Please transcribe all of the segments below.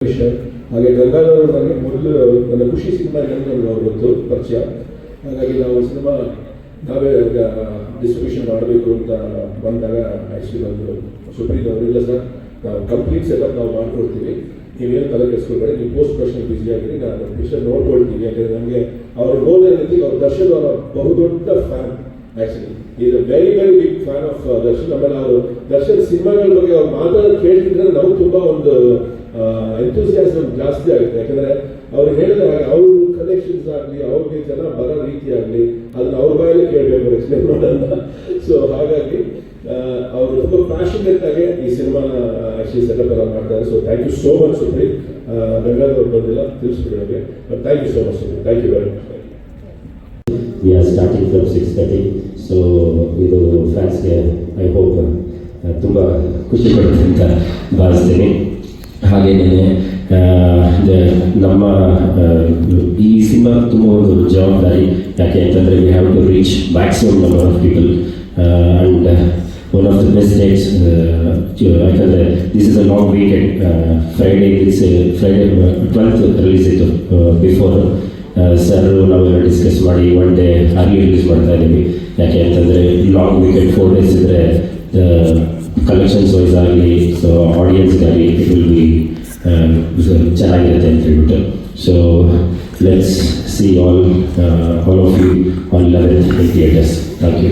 ಹಾಗೆ ಗಂಗಾಧರ್ ನನಗೆ ಮೊದಲು ನನ್ನ ಖುಷಿ ಸಿನಿಮಾ ನನಗೆ ಗೊತ್ತು ಪರಿಚಯ. ಹಾಗಾಗಿ ನಾವು ಸಿನಿಮಾ ನಾವೇ ಡಿಸ್ಟ್ರಿಬ್ಯೂಷನ್ ಮಾಡಬೇಕು ಅಂತ ಬಂದಾಗ ಆ್ಯಕ್ಚುಲಿ ಬಂದು ಸುಪ್ರೀತ್ ಅವರು ಇಲ್ಲ ಸರ್, ನಾವು ಕಂಪ್ಲೀಟ್ ಸೆಟಪ್ ನಾವು ಮಾಡ್ಕೊಡ್ತೀವಿ, ನೀವೇನು ತಲೆ ಕೆಡಿಸ್ಕೊಳ್ಬೇಡಿ, ನೀವು ಪೋಸ್ಟ್ ಪ್ರೊಡಕ್ಷನ್ ಬಿಸಿ ಆಗಿರಿ, ನಾನು ಪಿಕ್ಚರ್ ನೋಡ್ಕೊಳ್ತೀವಿ. ಯಾಕಂದರೆ ನಮಗೆ ಅವ್ರ ರೋಲ್ ಏನಿದೆ, ಅವ್ರ ದರ್ಶನ್ ಅವರ ಬಹುದೊಡ್ಡ fan. Actually is a very very big fan of Darshan. ಆಮೇಲೆ ಅವರು ದರ್ಶನ್ ಸಿನಿಮಾಗಳ ಬಗ್ಗೆ ಅವ್ರು ಮಾತಾಡೋದು ಕೇಳ್ತಿದ್ರೆ ನಾವು ತುಂಬ ಒಂದು ಎಂಥೂಸಿಯಾಸಮ್ ಜಾಸ್ತಿ ಆಗುತ್ತೆ. ಯಾಕಂದರೆ ಅವ್ರು ಹೇಳಿದಾಗ ಅವ್ರ ಕನೆಕ್ಷನ್ಸ್ ಆಗಲಿ, ಅವ್ರಿಗೆ ಜನ ಬರೋ ರೀತಿ ಆಗಲಿ, ಅದನ್ನ ಅವ್ರ ಬಾಯಲ್ಲಿ ಕೇಳಬೇಕು, ಎಕ್ಸ್ಪ್ಲೇನ್ ಮಾಡೋಲ್ಲ. ಸೊ ಹಾಗಾಗಿ ಅವರು ತುಂಬ ಪ್ಯಾಷನೇಟ್ ಆಗಿ ಈ ಸಿನಿಮಾನ ಆ್ಯಕ್ಚುಲಿ ಸೆಟಪ್ ಎಲ್ಲ ಮಾಡ್ತಾರೆ. So thank you so much Supreeth. Gangadhar ಬಂದಿಲ್ಲ ತಿಳಿಸ್ಬಿಡೋರಿಗೆ, but thank you so much Supreeth, thank you very much. We are starting from 6:30, so ಇದು ಫ್ಯಾನ್ಸ್ಗೆ ಐ ಹೋಪ್ ತುಂಬ ಖುಷಿ ಪಡುತ್ತೆ ಅಂತ ಭಾವಿಸ್ತೀನಿ. ಹಾಗೆಯೇ ನಮ್ಮ ಈ ಸಿನಿಮಾ ತುಂಬ ಒಂದು ಜವಾಬ್ದಾರಿ. ಯಾಕೆ ಅಂತಂದರೆ we have to reach maximum number of people and one of the best dates. ಯಾಕಂದರೆ this is a long weekend. Friday 12th release ಇತ್ತು. ಬಿಫೋರ್ ಸರ್ ನಾವೆಲ್ಲ ಡಿಸ್ಕಸ್ ಮಾಡಿ ಒನ್ ಡೇ ಅರ್ಲಿ ರಿಲೀಸ್ ಮಾಡ್ತಾ ಇದ್ದೀವಿ. ಯಾಕೆ ಅಂತಂದರೆ ಲಾಂಗ್ ವೀಕೆಂಡ್ 4 days ಇದ್ದರೆ collections wise ಆಗಲಿ, ಸೊ ಆಡಿಯನ್ಸ್ಗಾಗಲಿ ಇಟ್ ವಿಲ್ ಬಿ ಚೆನ್ನಾಗಿರುತ್ತೆ ಅಂತ ಹೇಳ್ಬಿಟ್ಟು. So let's see all of you on 11th in theaters. Thank you.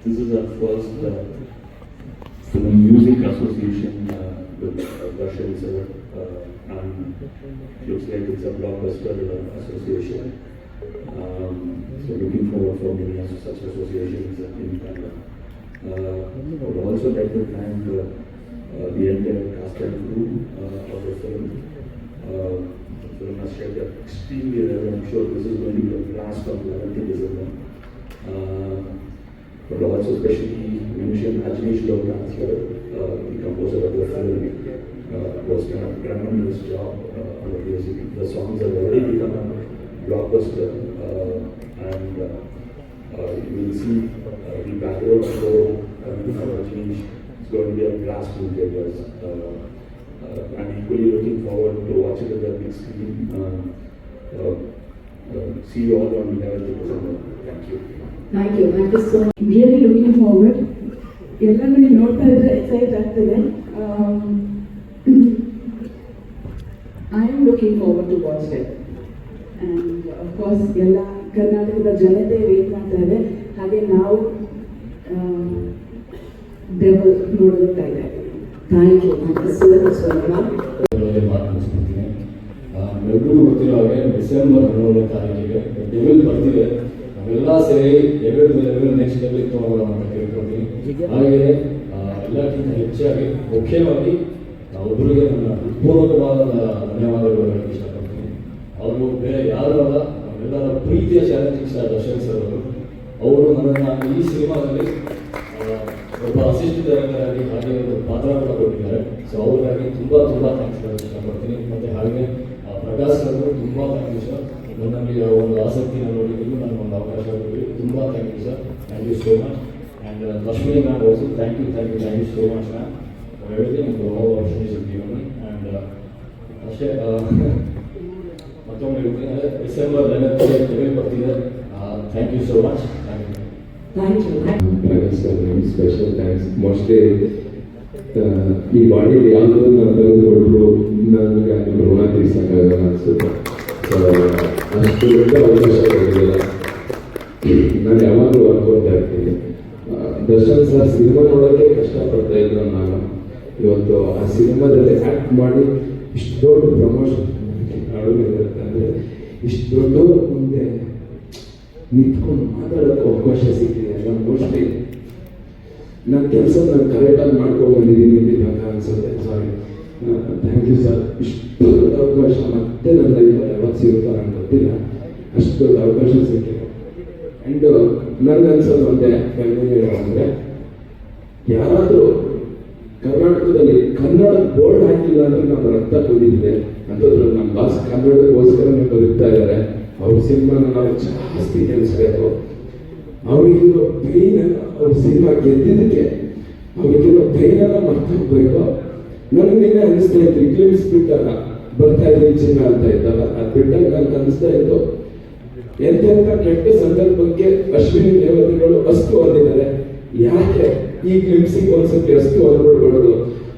This is our first film music association with Darshan sir, and looks like it's a blockbuster association. So looking forward for many such associations in Canada. I would also like to thank the entire cast and crew of the film. The film has shaped up extremely well. I'm sure this is going to be a blast on 11th December. But also especially mention Ajneesh Logan as well, the composer of the film, was done a tremendous job on the music. The songs have already become a blockbuster, and you will see the background score coming from Ajneesh. It's going to be a blast in theaters. I'm equally looking forward to watch it on the big screen. See you all on 11th December. Thank you. Thank you so much. Really looking forward. ಎಲ್ಲರೂ ನೋಡ್ತಾ ಇದ್ರೆ excite ಆಗ್ತದೆ. I am looking forward to watch it. And of course ಎಲ್ಲ ಕರ್ನಾಟಕದ ಜನತೆ wait ಮಾಡ್ತಾ ಇದೆ. ಹಾಗೆ ನಾವು ನೋಡೋದಕ್ತಾ ಇದೆ. Thank you so much. ಎಲ್ರಿಗೂ ಗೊತ್ತಿರೋ ಹಾಗೆ ಡಿಸೆಂಬರ್ 11ನೇ ತಾರೀಕಿಗೆ ಡೆವಿಲ್ ಬರ್ತಿದೆ. ನಾವೆಲ್ಲ ಸೇರಿ ಲೆವೆಲ್ ನೆಕ್ಸ್ಟ್ ಲೆವೆಲ್ಗೆ ತೊಗೊಳ್ಳೋಣ ಅಂತ ಕೇಳ್ಕೊಳ್ತೀನಿ. ಹಾಗೆ ಎಲ್ಲಕ್ಕಿಂತ ಹೆಚ್ಚಾಗಿ ಮುಖ್ಯವಾಗಿ ಒಬ್ಬರಿಗೆ ನನ್ನ ಹೃತ್ಪೂರ್ವಕವಾದ ಧನ್ಯವಾದಗಳು ಹೇಳಕ್ಕೆ ಇಷ್ಟಪಡ್ತೀನಿ. ಅವರು ಬೇರೆ ಯಾರು ಅಲ್ಲ, ನಾವೆಲ್ಲರ ಪ್ರೀತಿಯ ಚಾಲೆಂಜಿಂಗ್ ಸ್ಟಾರ್ ದರ್ಶನ್ ಸರ್ ಅವರು ನನ್ನನ್ನು ಈ ಸಿನಿಮಾದಲ್ಲಿ ಒಬ್ಬ ಅಸಿಸ್ಟೆಂಟ್ ಡೈರೆಕ್ಟರ್ ಆಗಿ ಹಾಗೆ ಒಂದು ಪಾತ್ರ ಕೂಡ ಕೊಟ್ಟಿದ್ದಾರೆ. ಸೊ ಅವ್ರಿಗಾಗಿ ತುಂಬ ಥ್ಯಾಂಕ್ಸ್ ಹೇಳಕ್ಕೆ ಇಷ್ಟಪಡ್ತೀನಿ. ಮತ್ತು ಹಾಗೆ ಪ್ರಕಾಶ್ ಅವರು ತುಂಬ ಥ್ಯಾಂಕ್ ಯು ಸರ್. ನನ್ನಲ್ಲಿ ಒಂದು ಆಸಕ್ತಿನ ನೋಡಿದ್ದು ನನಗೆ ಒಂದು ಅವಕಾಶ ಕೊಡಿ. ತುಂಬ thank you sir. Thank you so much. And Lakshmi ma'am also thank you so much ma'am. ಹೇಳಿದೆ ನಿಮ್ಗೆ ಆಲ್ ಆಪರ್ಚುನಿಟೀಸ್ ಗಿವನ್. ಆ್ಯಂಡ್ ಅಷ್ಟೇ ಮತ್ತೊಮ್ಮೆ ಹೇಳ್ತೀನಿ, ಅದೇ ಡಿಸೆಂಬರ್ 11th ಡೆವಿಲ್ ಬರ್ತಿದೆ. Thank you so much. Thank you. Prakash sir ನಿಮ್ಗೆ ಸ್ಪೆಷಲ್ ಥ್ಯಾಂಕ್ಸ್. ಮೋಸ್ಟ್ಲಿ ಈ bodily ಯಾವುದನ್ನು ತೆಗೆದುಕೊಟ್ರು ನನಗೆ ನಿಮ್ಮ ಋಣ ತೀರ್ಸೋಕ್ಕಾಗಲ್ಲ ಅನಿಸುತ್ತೆ. ಅಷ್ಟು ದೊಡ್ಡ ಅವಕಾಶ ಕೊಡಲಿಲ್ಲ. ನಾನು ಯಾವಾಗಲೂ ವರ್ಕ್ ಇರ್ತೀನಿ. ದರ್ಶನ್ ಸರ್ ಸಿನಿಮಾ ನೋಡೋಕ್ಕೆ ಕಷ್ಟಪಡ್ತಾ ಇದ್ರು. ನಾನು ಇವತ್ತು ಆ ಸಿನಿಮಾದಲ್ಲಿ ಆ್ಯಕ್ಟ್ ಮಾಡಿ ಇಷ್ಟು ದೊಡ್ಡ ಪ್ರಮೋಷನ್ ಇರುತ್ತೆ ಅಂದರೆ ಇಷ್ಟು ದೊಡ್ಡವ್ರ ಮುಂದೆ ನಿಂತ್ಕೊಂಡು ಮಾತಾಡೋಕ್ಕೆ ಅವಕಾಶ ಸಿಕ್ಕಿದೆ. ನಾನು ಮೋಸ್ಟ್ಲಿ ನನ್ನ ಕೆಲಸ ನಾನು ಕರೆಕ್ಟಾಗಿ ಮಾಡ್ಕೊಂಡ್ಬಂದಿದ್ದೀನಿ ಅಂತ ಅನಿಸುತ್ತೆ. ಸಾರಿ, ಥ್ಯಾಂಕ್ ಯು ಸರ್. ಇಷ್ಟು ದೊಡ್ಡ ಅವಕಾಶ ಮತ್ತೆ ನನ್ನ ಲೈಫಲ್ಲಿ ಯಾವತ್ತು ಸಿಗುತ್ತೋ ನನಗೆ ಗೊತ್ತಿಲ್ಲ. ಅಷ್ಟು ದೊಡ್ಡ ಅವಕಾಶ ಸಿಕ್ಕಿದೆ. ಆ್ಯಂಡ್ ನನಗೆ ಅನ್ಸೋದು ಒಂದೇ ಅಂದರೆ, ಯಾರಾದರೂ ಕರ್ನಾಟಕದಲ್ಲಿ ಕನ್ನಡ ಬೋರ್ಡ್ ಹಾಕಿಲ್ಲ ಅಂದರೆ ನಮ್ಮ ರಕ್ತ ಕುದಿದಿದೆ ಅಂತಂದ್ರೆ ನಮ್ಮ ಬಾಸ್ ಕನ್ನಡಕ್ಕೋಸ್ಕರ ಬದುಕ್ತಾ ಇದ್ದಾರೆ. ಅವ್ರ ಸಿನಿಮಾನ ನಾವು ಜಾಸ್ತಿ ನೆನೆಸ್ಬೇಕು. ಅವರಿಗಿರೋ ಪೈನ್ ಅವ್ರ ಸಿನಿಮಾ ಗೆದ್ದಿದ್ದಕ್ಕೆ ಅವ್ರಿಗಿರೋ ಪೈನೆಲ್ಲ ಮರ್ತೋಗ್ಬೇಕು. ನನಗೆ ನಿನ್ನೆ ಅನಿಸ್ತಾ ಇತ್ತು, ಗ್ಲಿಮ್ಸ್ ಬಿಟ್ಟಾಗ ಬರ್ತಾ ಇದೆ ಚಿನ್ನ ಅಂತ ಇದ್ದಲ್ಲ, ಅದು ಬಿಟ್ಟಾಗ ನನ್ಗೆ ಅನಿಸ್ತಾ ಇತ್ತು ಎಂತೆಂಥ ಕೆಟ್ಟ ಸಂದರ್ಭಕ್ಕೆ ಅಶ್ವಿನಿ ದೇವತೆಗಳು ಅಸ್ತು ಅಂದಿದ್ದಾರೆ. ಯಾಕೆ ಈ ಗ್ಲಿಮ್ಸಿಗೆ ಒಂದ್ಸತಿ ಅಸ್ತು ಅಂದ್ಬಿಡ್ಬಾರ್ದು?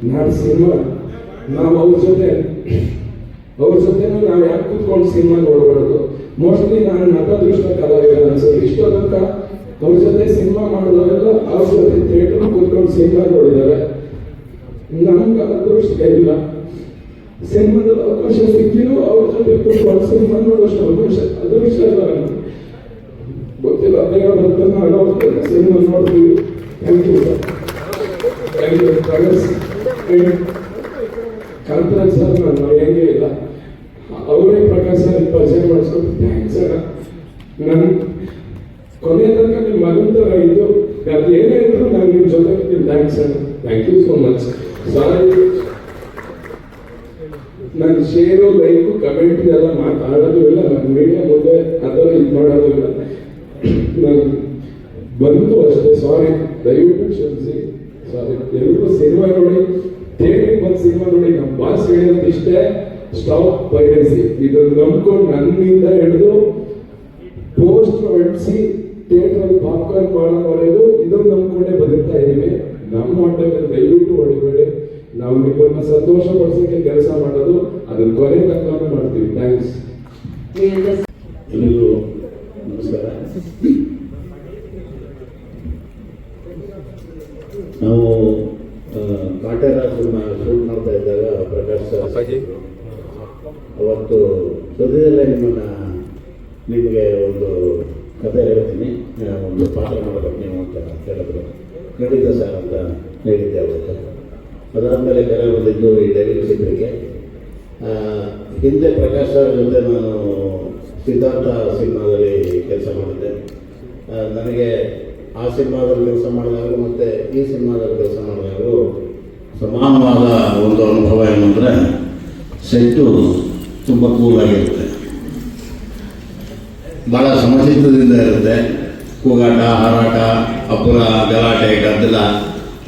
ನಾಡು ಸಿನಿಮಾ ನಾವು ಅವ್ರ ಜೊತೆನೂ ನಾವು ಯಾಕೆ ಕೂತ್ಕೊಂಡು ಸಿನಿಮಾ ನೋಡ್ಬಾರ್ದು? ಮೋಸ್ಟ್ಲಿ ನಾನು ನಟದೃಷ್ಟ ಕಲಾವಿದ ಅನ್ಸುತ್ತೆ. ಇಷ್ಟೋ ತನಕ ಅವ್ರ ಜೊತೆ ಸಿನಿಮಾ ಮಾಡಿದವರೆಲ್ಲ ಅವ್ರ ಜೊತೆ ಥಿಯೇಟರ್ ಕೂತ್ಕೊಂಡು ಸಿನಿಮಾ ನೋಡಿದ್ದಾರೆ. ನಮ್ಗೆ ಅದೃಷ್ಟ ಇಲ್ಲ, ಸಿನಿಮಾದಲ್ಲಿ ಅವಕಾಶ ಸಿಕ್ಕಿನೂ ಅವ್ರ ಜೊತೆ ಕೂತ್ಕೊಂಡು ಸಿನಿಮಾ ನೋಡೋಷ್ಟು ಅದೃಷ್ಟ ಇಲ್ಲ ನಮ್ಗೆ. ಗೊತ್ತಿಲ್ಲ, ಅದೇನೋ ನಾವು ಸಿನಿಮಾ ನೋಡ್ತೀವಿ. ಥ್ಯಾಂಕ್ ಯು ಕಾಂತರಾಜ್ ಸರ್, ನಾನು ಹೆಂಗೆ ಇಲ್ಲ, ಅವರೇ ಪ್ರಕಾಶ್ ಸರ್ ಪರಿಚಯ ಮಾಡಿಸ್ಕೊಂಡು ಥ್ಯಾಂಕ್ಸ್ ಅಣ್ಣ. ನಾನು ಕೊನೆ ತನಕ ನಿಮ್ಮ ಮಗನ ಥರ ಇದ್ದು ಅದು ಏನೇ ಇದ್ರು ನಾನು ನಿಮ್ಮ ಜೊತೆ ಥ್ಯಾಂಕ್ಸ್ ಅಣ್ಣ. Thank you so much. Sorry, ನಾನು ಶೇರು ಲೈಕು ಕಮೆಂಟ್ ಎಲ್ಲ ಮಾತಾಡೋದು ಇಲ್ಲ, ನಾನು ಮೀಡಿಯಾ ಮುಂದೆ ಅದನ್ನು ಇದು ಮಾಡೋದು ಇಲ್ಲ. ನಾನು ಬಂತು ಅಷ್ಟೇ, ಸಾರಿ, ದಯವಿಟ್ಟು ಕ್ಷಮಿಸಿ. ಸಾರಿ, ಎಲ್ಲರೂ ಸಿನಿಮಾ ನೋಡಿ, ಥಿಯೇಟ್ರಿಗೆ ಬಂದು ಸಿನಿಮಾ ನೋಡಿ. ನಮ್ಮ ಬಾಸ್ ಹೇಳೋದು ಇಷ್ಟೇ, ಸ್ಟಾಪ್ ಪೈರಸಿ. ಇದನ್ನು ನಂಬ್ಕೊಂಡು ನನ್ನಿಂದ ಹಿಡಿದು ಪೋಸ್ಟ್ ಹೊಡಿಸಿ ಥಿಯೇಟ್ರಲ್ಲಿ ಪಾಪ್ಕಾರ್ನ್ ಮಾಡೋವರೆಗೂ ಇದನ್ನು ನಂಬ್ಕೊಂಡೇ ಬದುಕ್ತಾ ಇದ್ದೀವಿ. ನಮ್ಮ ಹೊಟ್ಟೆಗೆ ದಯವಿಟ್ಟು ಹೊಡಿಬೇಡಿ. ನಾವು ನಿಮ್ಮನ್ನ ಸಂತೋಷ ಪಡಿಸೋಕ್ಕೆ ಕೆಲಸ ಮಾಡೋದು, ಅದನ್ನ ಕೊನೆ ತನಕ ಮಾಡ್ತೀವಿ. ಥ್ಯಾಂಕ್ಸ್. ಎಲ್ಲರಿಗೂ ನಮಸ್ಕಾರ. ನಾವು ಕಾಟೇರ ಸಿನಿಮಾ ಶೂಟ್ ಮಾಡ್ತಾ ಇದ್ದಾಗ ಪ್ರಕಾಶ್ ಸರ್ ಅವತ್ತು ಸದ್ಯದಲ್ಲೇ ನಿಮಗೆ ಒಂದು ಕಥೆ ಹೇಳ್ತೀನಿ, ಒಂದು ಪಾತ್ರ ಮಾಡಬೇಕು ನೀವು ಅಂತ ಹೇಳಿದ್ರು. ಖಂಡಿತ ಸರ್ ಅಂತ ಹೇಳಿದ್ದೆ ಅವತ್ತು. ಅದರಾದಮೇಲೆ ಕರೆ ಬಂದಿದ್ದು ಈ ಡೆವಿಲ್ ಚಿತ್ರಕ್ಕೆ. ಹಿಂದೆ ಪ್ರಕಾಶ್ ಸರ್ ಜೊತೆ ನಾನು ಸಿದ್ಧಾರ್ಥ ಸಿನಿಮಾದಲ್ಲಿ ಕೆಲಸ ಮಾಡಿದ್ದೆ. ನನಗೆ ಆ ಸಿನಿಮಾದಲ್ಲಿ ಕೆಲಸ ಮಾಡಿದಾಗಲೂ ಮತ್ತು ಈ ಸಿನಿಮಾದಲ್ಲಿ ಕೆಲಸ ಮಾಡಿದಾಗಲೂ ಸಮಾನವಾದ ಒಂದು ಅನುಭವ ಏನಂದರೆ, ಸೆಟ್ಟು ತುಂಬ ಕೂಲಾಗಿರುತ್ತೆ, ಭಾಳ ಸಮಚಿತ್ತದಿಂದ ಇರುತ್ತೆ. ಕೂಗಾಟ, ಹಾರಾಟ, ಅಪುರ, ಗಲಾಟೆ, ಗದ್ದಲ,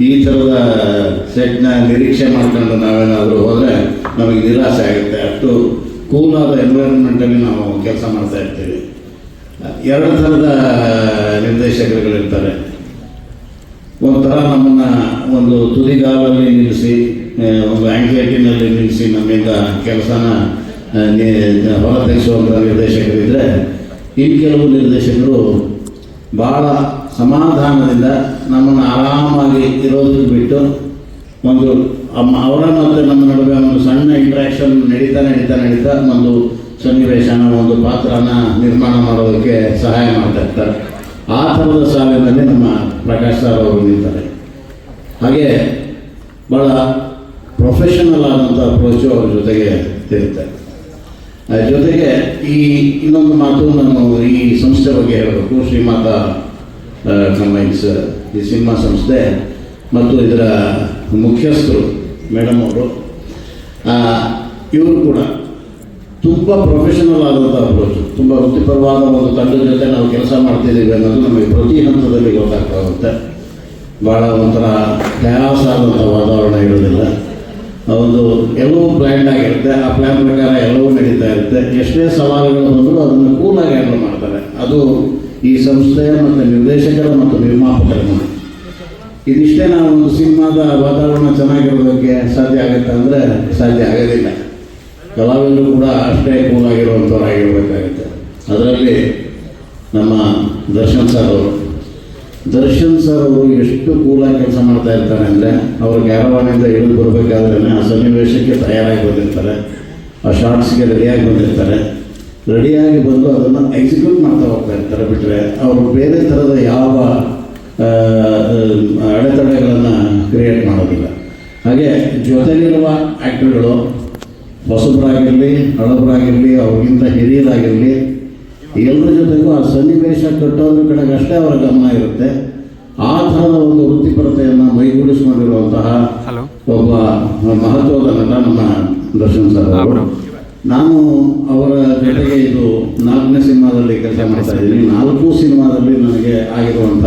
ಈ ಥರದ ಸೆಟ್ನ ನಿರೀಕ್ಷೆ ಮಾಡ್ಕೊಂಡು ನಾವೇನಾದರೂ ಹೋದರೆ ನಮಗೆ ನಿರಾಸೆ ಆಗುತ್ತೆ. ಅಷ್ಟು ಕೂಲಾದ ಎನ್ವೈರನ್ಮೆಂಟಲ್ಲಿ ನಾವು ಕೆಲಸ ಮಾಡ್ತಾ ಇರ್ತೀವಿ. ಎರಡು ಥರದ ನಿರ್ದೇಶಕರುಗಳಿರ್ತಾರೆ. ಒಂಥರ ನಮ್ಮನ್ನು ಒಂದು ತುದಿಗಾಲಲ್ಲಿ ನಿಲ್ಲಿಸಿ, ಒಂದು ಆಂಗ್ಸೈಟಿನಲ್ಲಿ ನಿಲ್ಲಿಸಿ ನಮ್ಮಿಂದ ಕೆಲಸನ ಹೊರ ತೆಗೆಸುವಂಥ ನಿರ್ದೇಶಕರಿದ್ದರೆ, ಇನ್ನು ಕೆಲವು ನಿರ್ದೇಶಕರು ಭಾಳ ಸಮಾಧಾನದಿಂದ ನಮ್ಮನ್ನು ಆರಾಮಾಗಿ ಇರೋದಕ್ಕೆ ಬಿಟ್ಟು ಒಂದು ಅವರ ಮತ್ತು ನಮ್ಮ ನಡುವೆ ಒಂದು ಸಣ್ಣ ಇಂಟ್ರ್ಯಾಕ್ಷನ್ ನಡೀತಾ ಒಂದು ಸನ್ನಿವೇಶನ, ಒಂದು ಪಾತ್ರನ ನಿರ್ಮಾಣ ಮಾಡೋದಕ್ಕೆ ಸಹಾಯ ಮಾಡ್ತಾ ಇರ್ತಾರೆ. ಆ ಥರದ ಸಾಲಿನಲ್ಲಿ ನಮ್ಮ ಪ್ರಕಾಶ್ ಸರ್ ಅವರು ನಿಲ್ತಾರೆ. ಹಾಗೆ ಭಾಳ ಪ್ರೊಫೆಷನಲ್ ಆದಂಥ ಅಪ್ರೋಚು ಅವ್ರ ಜೊತೆಗೆ ಇರುತ್ತೆ. ಜೊತೆಗೆ ಈ ಇನ್ನೊಂದು ಮಾತು ನಾನು ಈ ಸಂಸ್ಥೆ ಬಗ್ಗೆ ಹೇಳಬೇಕು. ಶ್ರೀಮಾತ ಕಂಬೈನ್ಸ್ ಈ ಸಿನಿಮಾ ಸಂಸ್ಥೆ ಮತ್ತು ಇದರ ಮುಖ್ಯಸ್ಥರು ಮೇಡಮ್ ಅವರು, ಇವರು ಕೂಡ ತುಂಬ ಪ್ರೊಫೆಷನಲ್ ಆದಂಥ ಅಪ್ರೋಚು, ತುಂಬ ವೃತ್ತಿಪರವಾದ ಒಂದು ತಂಡದ ಜೊತೆ ನಾವು ಕೆಲಸ ಮಾಡ್ತಿದ್ದೀವಿ ಅನ್ನೋದು ನಮಗೆ ಪ್ರತಿ ಹಂತದಲ್ಲಿ ಗೊತ್ತಾಗ್ತಾಗುತ್ತೆ. ಭಾಳ ಒಂಥರ ಕ್ಯಾಸ್ ಆದಂಥ ವಾತಾವರಣ ಇರೋದಿಲ್ಲ. ಒಂದು ಎಲ್ಲವೂ ಪ್ಲ್ಯಾನ್ ಆಗಿರುತ್ತೆ. ಆ ಪ್ಲ್ಯಾನ್ ಪ್ರಕಾರ ಎಲ್ಲವೂ ನಡೀತಾ ಇರುತ್ತೆ. ಎಷ್ಟೇ ಸವಾಲುಗಳು ಬಂದರೂ ಅದನ್ನು ಕೂಲಾಗಿ ಹ್ಯಾಂಡಲ್ ಮಾಡ್ತಾರೆ. ಅದು ಈ ಸಂಸ್ಥೆಯ ಮತ್ತು ನಿರ್ದೇಶಕರ ಮತ್ತು ನಿರ್ಮಾಪಕರ ಮನೆ. ಇದಿಷ್ಟೇ ನಾವು ಒಂದು ಸಿನಿಮಾದ ವಾತಾವರಣ ಚೆನ್ನಾಗಿರೋದಕ್ಕೆ ಸಾಧ್ಯ ಆಗುತ್ತೆ ಅಂದರೆ ಸಾಧ್ಯ ಆಗೋದಿಲ್ಲ. ಕಲಾವಿದರು ಕೂಡ ಅಷ್ಟೇ ಕೂಲಾಗಿರುವಂಥವ್ರಾಗಿರ್ಬೇಕಾಗುತ್ತೆ. ಅದರಲ್ಲಿ ನಮ್ಮ ದರ್ಶನ್ ಸರ್ ಅವರು ಎಷ್ಟು ಕೂಲಾಗಿ ಕೆಲಸ ಮಾಡ್ತಾ ಇರ್ತಾರೆ ಅಂದರೆ, ಅವರು ಕ್ಯಾರವಾನಿಂದ ಇಳಿದು ಬರಬೇಕಾದ್ರೆ ಆ ಸನ್ನಿವೇಶಕ್ಕೆ ತಯಾರಾಗಿ ಬಂದಿರ್ತಾರೆ, ಆ ಶಾರ್ಟ್ಸ್ಗೆ ರೆಡಿಯಾಗಿ ಬಂದಿರ್ತಾರೆ. ರೆಡಿಯಾಗಿ ಬಂದು ಅದನ್ನು ಎಕ್ಸಿಕ್ಯೂಟ್ ಮಾಡ್ತಾ ಹೋಗ್ತಾ ಇರ್ತಾರೆ. ಬಿಟ್ಟರೆ ಅವರು ಬೇರೆ ಥರದ ಯಾವ ಅಡೆತಡೆಗಳನ್ನು ಕ್ರಿಯೇಟ್ ಮಾಡೋದಿಲ್ಲ. ಹಾಗೆ ಜೊತೆಗಿರುವ ಆ್ಯಕ್ಟರ್ಗಳು ಹೊಸಬರಾಗಿರಲಿ, ಹಳಬರಾಗಿರಲಿ, ಅವ್ರಿಗಿಂತ ಹಿರಿಯರಾಗಿರಲಿ, ಎಲ್ಲರ ಜೊತೆಗೂ ಆ ಸನ್ನಿವೇಶ ಕಟ್ಟೋದ್ರ ಕಡೆಗೆ ಅಷ್ಟೇ ಅವರ ಗಮನ ಇರುತ್ತೆ. ಆ ಥರದ ಒಂದು ವೃತ್ತಿಪರತೆಯನ್ನು ಮೈಗೂಡಿಸಿಕೊಂಡಿರುವಂತಹ ಒಬ್ಬ ಮಹತ್ವದ ನಟ ನಮ್ಮ ದರ್ಶನ್ ಸರ್ ಅವರು. ನಾನು ಅವರ ಜೊತೆಗೆ ಇದು 4ನೇ ಸಿನಿಮಾದಲ್ಲಿ ಕೆಲಸ ಮಾಡ್ತಾ ಇದ್ದೀನಿ. 4 ಸಿನಿಮಾದಲ್ಲಿ ನನಗೆ ಆಗಿರುವಂಥ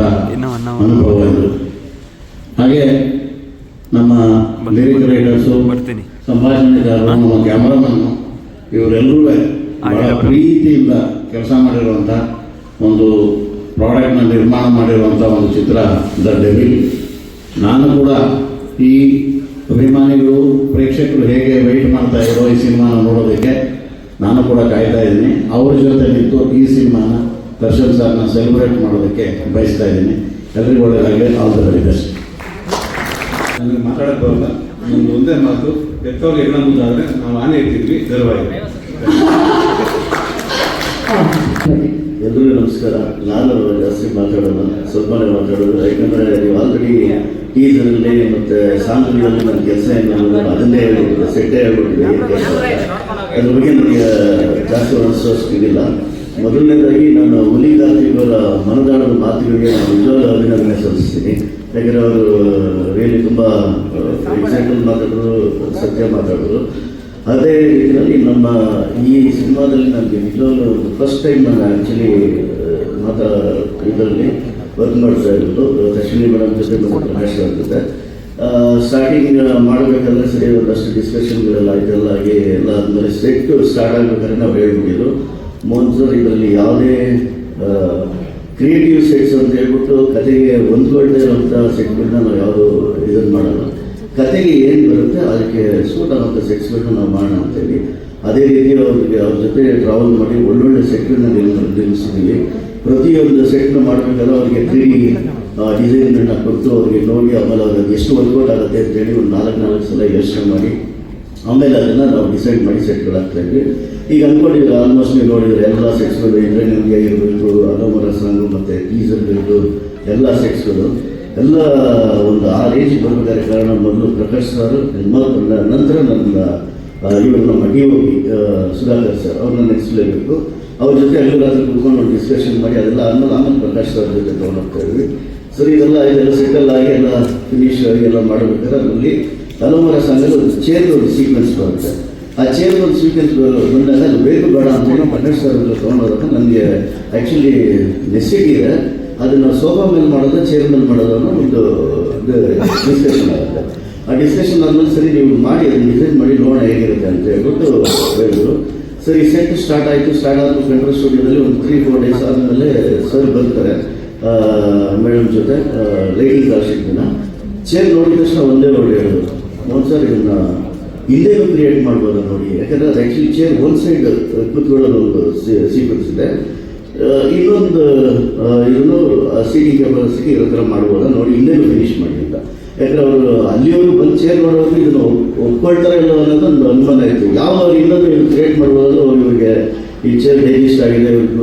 ಅನುಭವ ಇದು. ಹಾಗೆ ನಮ್ಮ ಲಿರಿಕ್ ರೈಟರ್ಸು, ಸಂಭಾಷಣೆಗಾರರು, ನಮ್ಮ ಕ್ಯಾಮರಾಮನ್ನು ಇವರೆಲ್ಲರೂ ಬಹಳ ಪ್ರೀತಿಯಿಂದ ಕೆಲಸ ಮಾಡಿರುವಂಥ ಒಂದು ಪ್ರಾಡಕ್ಟ್ನ ನಿರ್ಮಾಣ ಮಾಡಿರುವಂಥ ಒಂದು ಚಿತ್ರ ದ ಡೆವಿಲ್. ನಾನು ಕೂಡ ಈ ಅಭಿಮಾನಿಗಳು, ಪ್ರೇಕ್ಷಕರು ಹೇಗೆ ವೆಯ್ಟ್ ಮಾಡ್ತಾ ಇರೋ ಈ ಸಿನಿಮಾನ ನೋಡೋದಕ್ಕೆ ನಾನು ಕೂಡ ಕಾಯ್ತಾ ಇದ್ದೀನಿ. ಅವ್ರ ಜೊತೆ ನಿಂತು ಈ ಸಿನಿಮಾನ ದರ್ಶನ್ ಸರ್ನ ಸೆಲೆಬ್ರೇಟ್ ಮಾಡೋದಕ್ಕೆ ಬಯಸ್ತಾ ಇದ್ದೀನಿ. ಎಲ್ರಿಗೂ ಒಳ್ಳೆಯದಾಗಲಿ. All the very best. ನನಗೆ ಮಾತಾಡಕ್ಕೆ ಬರಲ್ಲ. ನಮ್ದು ಒಂದೇ ಮಾತು, ಎತ್ತವ್ರಿಗೆ ಹೆಗ್ಣ ಮುಂದಾದರೆ ನಾವು ಆನೆ ಇರ್ತಿದ್ವಿ, ಗರ್ವಾಗಿದೆ. ಎಲ್ರಿಗೂ ನಮಸ್ಕಾರ. ನಾನು ಜಾಸ್ತಿ ಮಾತಾಡೋಣ, ಸ್ವಲ್ಪನೇ ಮಾತಾಡೋದು. ಯಾಕಂದರೆ ನೀವು ಆಲ್ರೆಡಿ ಟೀಸರಲ್ಲಿ ಮತ್ತು ಸಾಂಗ್ಗಳಲ್ಲಿ ನನ್ನ ಕೆಲಸ ಏನು ಅದನ್ನೇ ಹೇಳ್ಬಿಟ್ಟಿದೆ, ಸೆಟ್ಟೇ ಹೇಳ್ಬಿಟ್ಟಿದೆ ಏನು ಕೆಲಸ. ಅದ್ರ ಬಗ್ಗೆ ನನಗೆ ಜಾಸ್ತಿ ಅನಿಸೋಷ್ಟಿಲ್ಲ. ಮೊದಲನೇದಾಗಿ ನಾನು ಹುಲಿ ಕಾರ್ತಿಕ್ ಅವರ ಮನದಾಳದ ಮಾತುಗಳಿಗೆ ನಾನು ನಿಜವಾದ ಅಭಿನಂದನೆ ಸಲ್ಲಿಸ್ತೀನಿ. ಯಾಕಂದರೆ ಅವರು ರಿಯಲಿ ತುಂಬ ಎಕ್ಸಾಂಪಲ್ ಮಾತಾಡೋರು, ಸತ್ಯ ಮಾತಾಡೋರು. ಅದೇ ರೀತಿಯಲ್ಲಿ ನಮ್ಮ ಈ ಸಿನಿಮಾದಲ್ಲಿ ನನಗೆ ನಿಜವಾಗ್ಲೂ ಫಸ್ಟ್ ಟೈಮ್ ನಾನು ಆ್ಯಕ್ಚುಲಿ ಇದರಲ್ಲಿ ವರ್ಕ್ ಮಾಡ್ತಾ ಇರೋದು ಅಶ್ವಿನಿ ಮೇಡಮ್ ಜೊತೆ ಮತ್ತು ಪ್ರಕಾಶ್ ಅವ್ರ ಜೊತೆ. ಸ್ಟಾರ್ಟಿಂಗ್ ಮಾಡಬೇಕಾದ್ರೆ ಸರಿ ಒಂದಷ್ಟು ಡಿಸ್ಕಷನ್ಗಳೆಲ್ಲ ಆಯ್ತೆಲ್ಲ ಆಗಿ ಎಲ್ಲ ಆದಮೇಲೆ ಸೆಟ್ ಸ್ಟಾರ್ಟ್ ಆಗಬೇಕಾದ್ರೆ ನಾವು ಹೇಳ್ಬಿಟ್ಟಿದ್ರು, ಮೋಹನ್ ಸರ್ ಇದರಲ್ಲಿ ಯಾವುದೇ ಕ್ರಿಯೇಟಿವ್ ಸೆಟ್ಸ್ ಅಂತ ಹೇಳ್ಬಿಟ್ಟು ಕತೆಗೆ ಹೊಂದ್ಕೊಳ್ದೇ ಇರೋಂಥ ಸೆಟ್ಗಳನ್ನ ನಾವು ಯಾವುದು ಇದನ್ನು ಮಾಡಲ್ಲ. ಕತೆಗೆ ಏನು ಬರುತ್ತೆ ಅದಕ್ಕೆ ಸೂಟ್ ಆಗೋಂಥ ಸೆಟ್ಸ್ಗಳನ್ನ ನಾವು ಮಾಡೋಣ ಅಂತೇಳಿ ಅದೇ ರೀತಿ ಅವ್ರ ಜೊತೆ ಟ್ರಾವೆಲ್ ಮಾಡಿ ಒಳ್ಳೊಳ್ಳೆ ಸೆಟ್ಗಳನ್ನ ನಿರ್ಮಿಸಿದ್ದೀವಿ. ಪ್ರತಿಯೊಂದು ಸೆಟ್ನ ಮಾಡಬೇಕಾದ್ರೆ ಅವರಿಗೆ 3D ಡಿಸೈನ್ಗಳನ್ನ ಕೊಟ್ಟು ಅವ್ರಿಗೆ ನೋಡಿ ಆಮೇಲೆ ಅವ್ರಿಗೆ ಎಷ್ಟು ವರ್ಕೌಟ್ ಆಗುತ್ತೆ ಅಂತೇಳಿ ಒಂದು 4 ಸಲ ಯೋಚನೆ ಮಾಡಿ ಆಮೇಲೆ ಅದನ್ನು ನಾವು ಡಿಸೈಡ್ ಮಾಡಿ ಸೆಟ್ಗಳಾಗ್ತಾ ಇದ್ವಿ. ಈಗ ಅಂದ್ಕೊಂಡಿದ್ರೆ ಆಲ್ಮೋಸ್ಟ್ ನೀವು ನೋಡಿದರೆ ಎಲ್ಲ ಸೆಟ್ಸ್ಗಳು ಇದ್ರೆ ನಿಮಗೆ ಇರಬೇಕು, ಅನೋಮರ ಸಾಂಗು ಮತ್ತು ಟೀಸರ್ಗಳು ಎಲ್ಲ ಸೆಟ್ಸ್ಗಳು ಎಲ್ಲ ಒಂದು ಆ ರೇಂಜ್ ಬರಬೇಕಾದ್ರೆ ಕಾರಣ ಮೊದಲು ಪ್ರಕಾಶ್ ಸರ್, ನಂತರ ನನ್ನ ಇವರು ನಮ್ಮ DOP ಸುಧಾಕರ್ ಸರ್ ಅವ್ರನ್ನ ನೆನೆಸಲೇಬೇಕು. ಅವ್ರ ಜೊತೆ ಎಲ್ಲರಾದ್ರೂ ಕೂತ್ಕೊಂಡು ಒಂದು ಡಿಸ್ಕಷನ್ ಮಾಡಿ ಅದೆಲ್ಲ ಆಮೇಲೆ ಪ್ರಕಾಶ್ ಸರ್ ಜೊತೆ ತೊಗೊಂಡೋಗ್ತಾ ಇದ್ವಿ. ಸರಿ ಇದೆಲ್ಲ ಸೆಟಲ್ ಆಗಿ ಎಲ್ಲ ಫಿನಿಶ್ ಆಗಿ ಎಲ್ಲ ಮಾಡಬೇಕಾದ್ರೆ ಅದರಲ್ಲಿ ಅನೋಮರ ಸಾಂಗಲ್ಲಿ ಒಂದು ಚೇರ್ ಒಂದು ಸೀಕ್ವೆನ್ಸ್ ಬರುತ್ತೆ. ಆ ಚೇರ್ ಒಂದು ಸೀಕ್ವೆನ್ಸ್ ಬಂದಾಗ ಅದು ಬೇಕು ಬೇಡ ಅಂತೇಳಿ ಪ್ರಕಾಶ್ ಸರ್ ತೊಗೊಂಡೋದಾಗ ನನಗೆ ಆ್ಯಕ್ಚುಲಿ ನೆಸಿಟಿ ಇದೆ, ಅದನ್ನು ಸೋಫಾ ಮೇಲೆ ಮಾಡೋದು ಚೇರ್ ಮೇಲೆ ಮಾಡೋದು ಅನ್ನೋ ಒಂದು ಡಿಸ್ಕಷನ್ ಆಗುತ್ತೆ. ಆ ಡಿಸ್ಕಷನ್ ಆದಮೇಲೆ ಸರಿ ನೀವು ಮಾಡಿ ಅದನ್ನು ಡಿಸೈನ್ ಮಾಡಿ ನೋಡೋಣ ಹೇಗಿರುತ್ತೆ ಅಂತ ಹೇಳ್ಬಿಟ್ಟು ಹೇಳಿದ್ರು. ಸರಿ ಸೆಟ್ ಸ್ಟಾರ್ಟ್ ಆಯಿತು. ಸ್ಟಾರ್ಟ್ ಆದ್ಮೇಲೆ ಕಂಟ್ರೋಲ್ ಸ್ಟುಡಿಯೋದಲ್ಲಿ ಒಂದು 3-4 ಡೇಸ್ ಆದಮೇಲೆ ಸರ್ ಬರ್ತಾರೆ ಮೇಡಮ್ ಜೊತೆ ಲೈಟಿಂಗ್ ಕಾಲ್ಶೀಟ್ ದಿನ. ಚೇರ್ ನೋಡಿದ ತಕ್ಷಣ ಒಂದೇ ವರ್ಡ್ ಹೇಳಿದ್ರು, ಮೋಹನ್ ಸರ್ ಇದನ್ನು ಹಿಂದೆನೂ ಕ್ರಿಯೇಟ್ ಮಾಡ್ಬೋದು ನೋಡಿ. ಯಾಕಂದರೆ ಅದು ಆ್ಯಕ್ಚುಲಿ ಚೇರ್ ಒಂದು ಸೈಡ್ ಕೂತ್ಕೊಳ್ಳೋದು ಒಂದು ಸೀಕ್ವೆನ್ಸ್ ಇದೆ, ಇನ್ನೊಂದು ಇದನ್ನು ಸೀಟಿಂಗ್ ಕೆಪಾಸಿಟಿ ಇರೋ ಥರ ಮಾಡ್ಬೋದ ನೋಡಿ, ಹಿಂದೆನೂ ಫಿನಿಶ್ ಮಾಡಿ ಅಂತ. ಯಾಕಂದರೆ ಅವರು ಅಲ್ಲಿಯವರು ಬಂದು ಚೇರ್ ಮಾಡೋದು ಇದನ್ನು ಒಪ್ಕೊಳ್ತಾರೆ ಇಲ್ಲ ಅನ್ನೋದು ಒಂದು ಅನುಮಾನ ಇತ್ತು. ಯಾವ ಅವ್ರು ಇನ್ನೊಂದು ಕ್ರಿಯೇಟ್ ಮಾಡ್ಬೋದು ಅವ್ರು ಇವ್ರಿಗೆ ಈ ಚೇರ್ ಹೇಗೆ ಇಷ್ಟ ಆಗಿದೆ,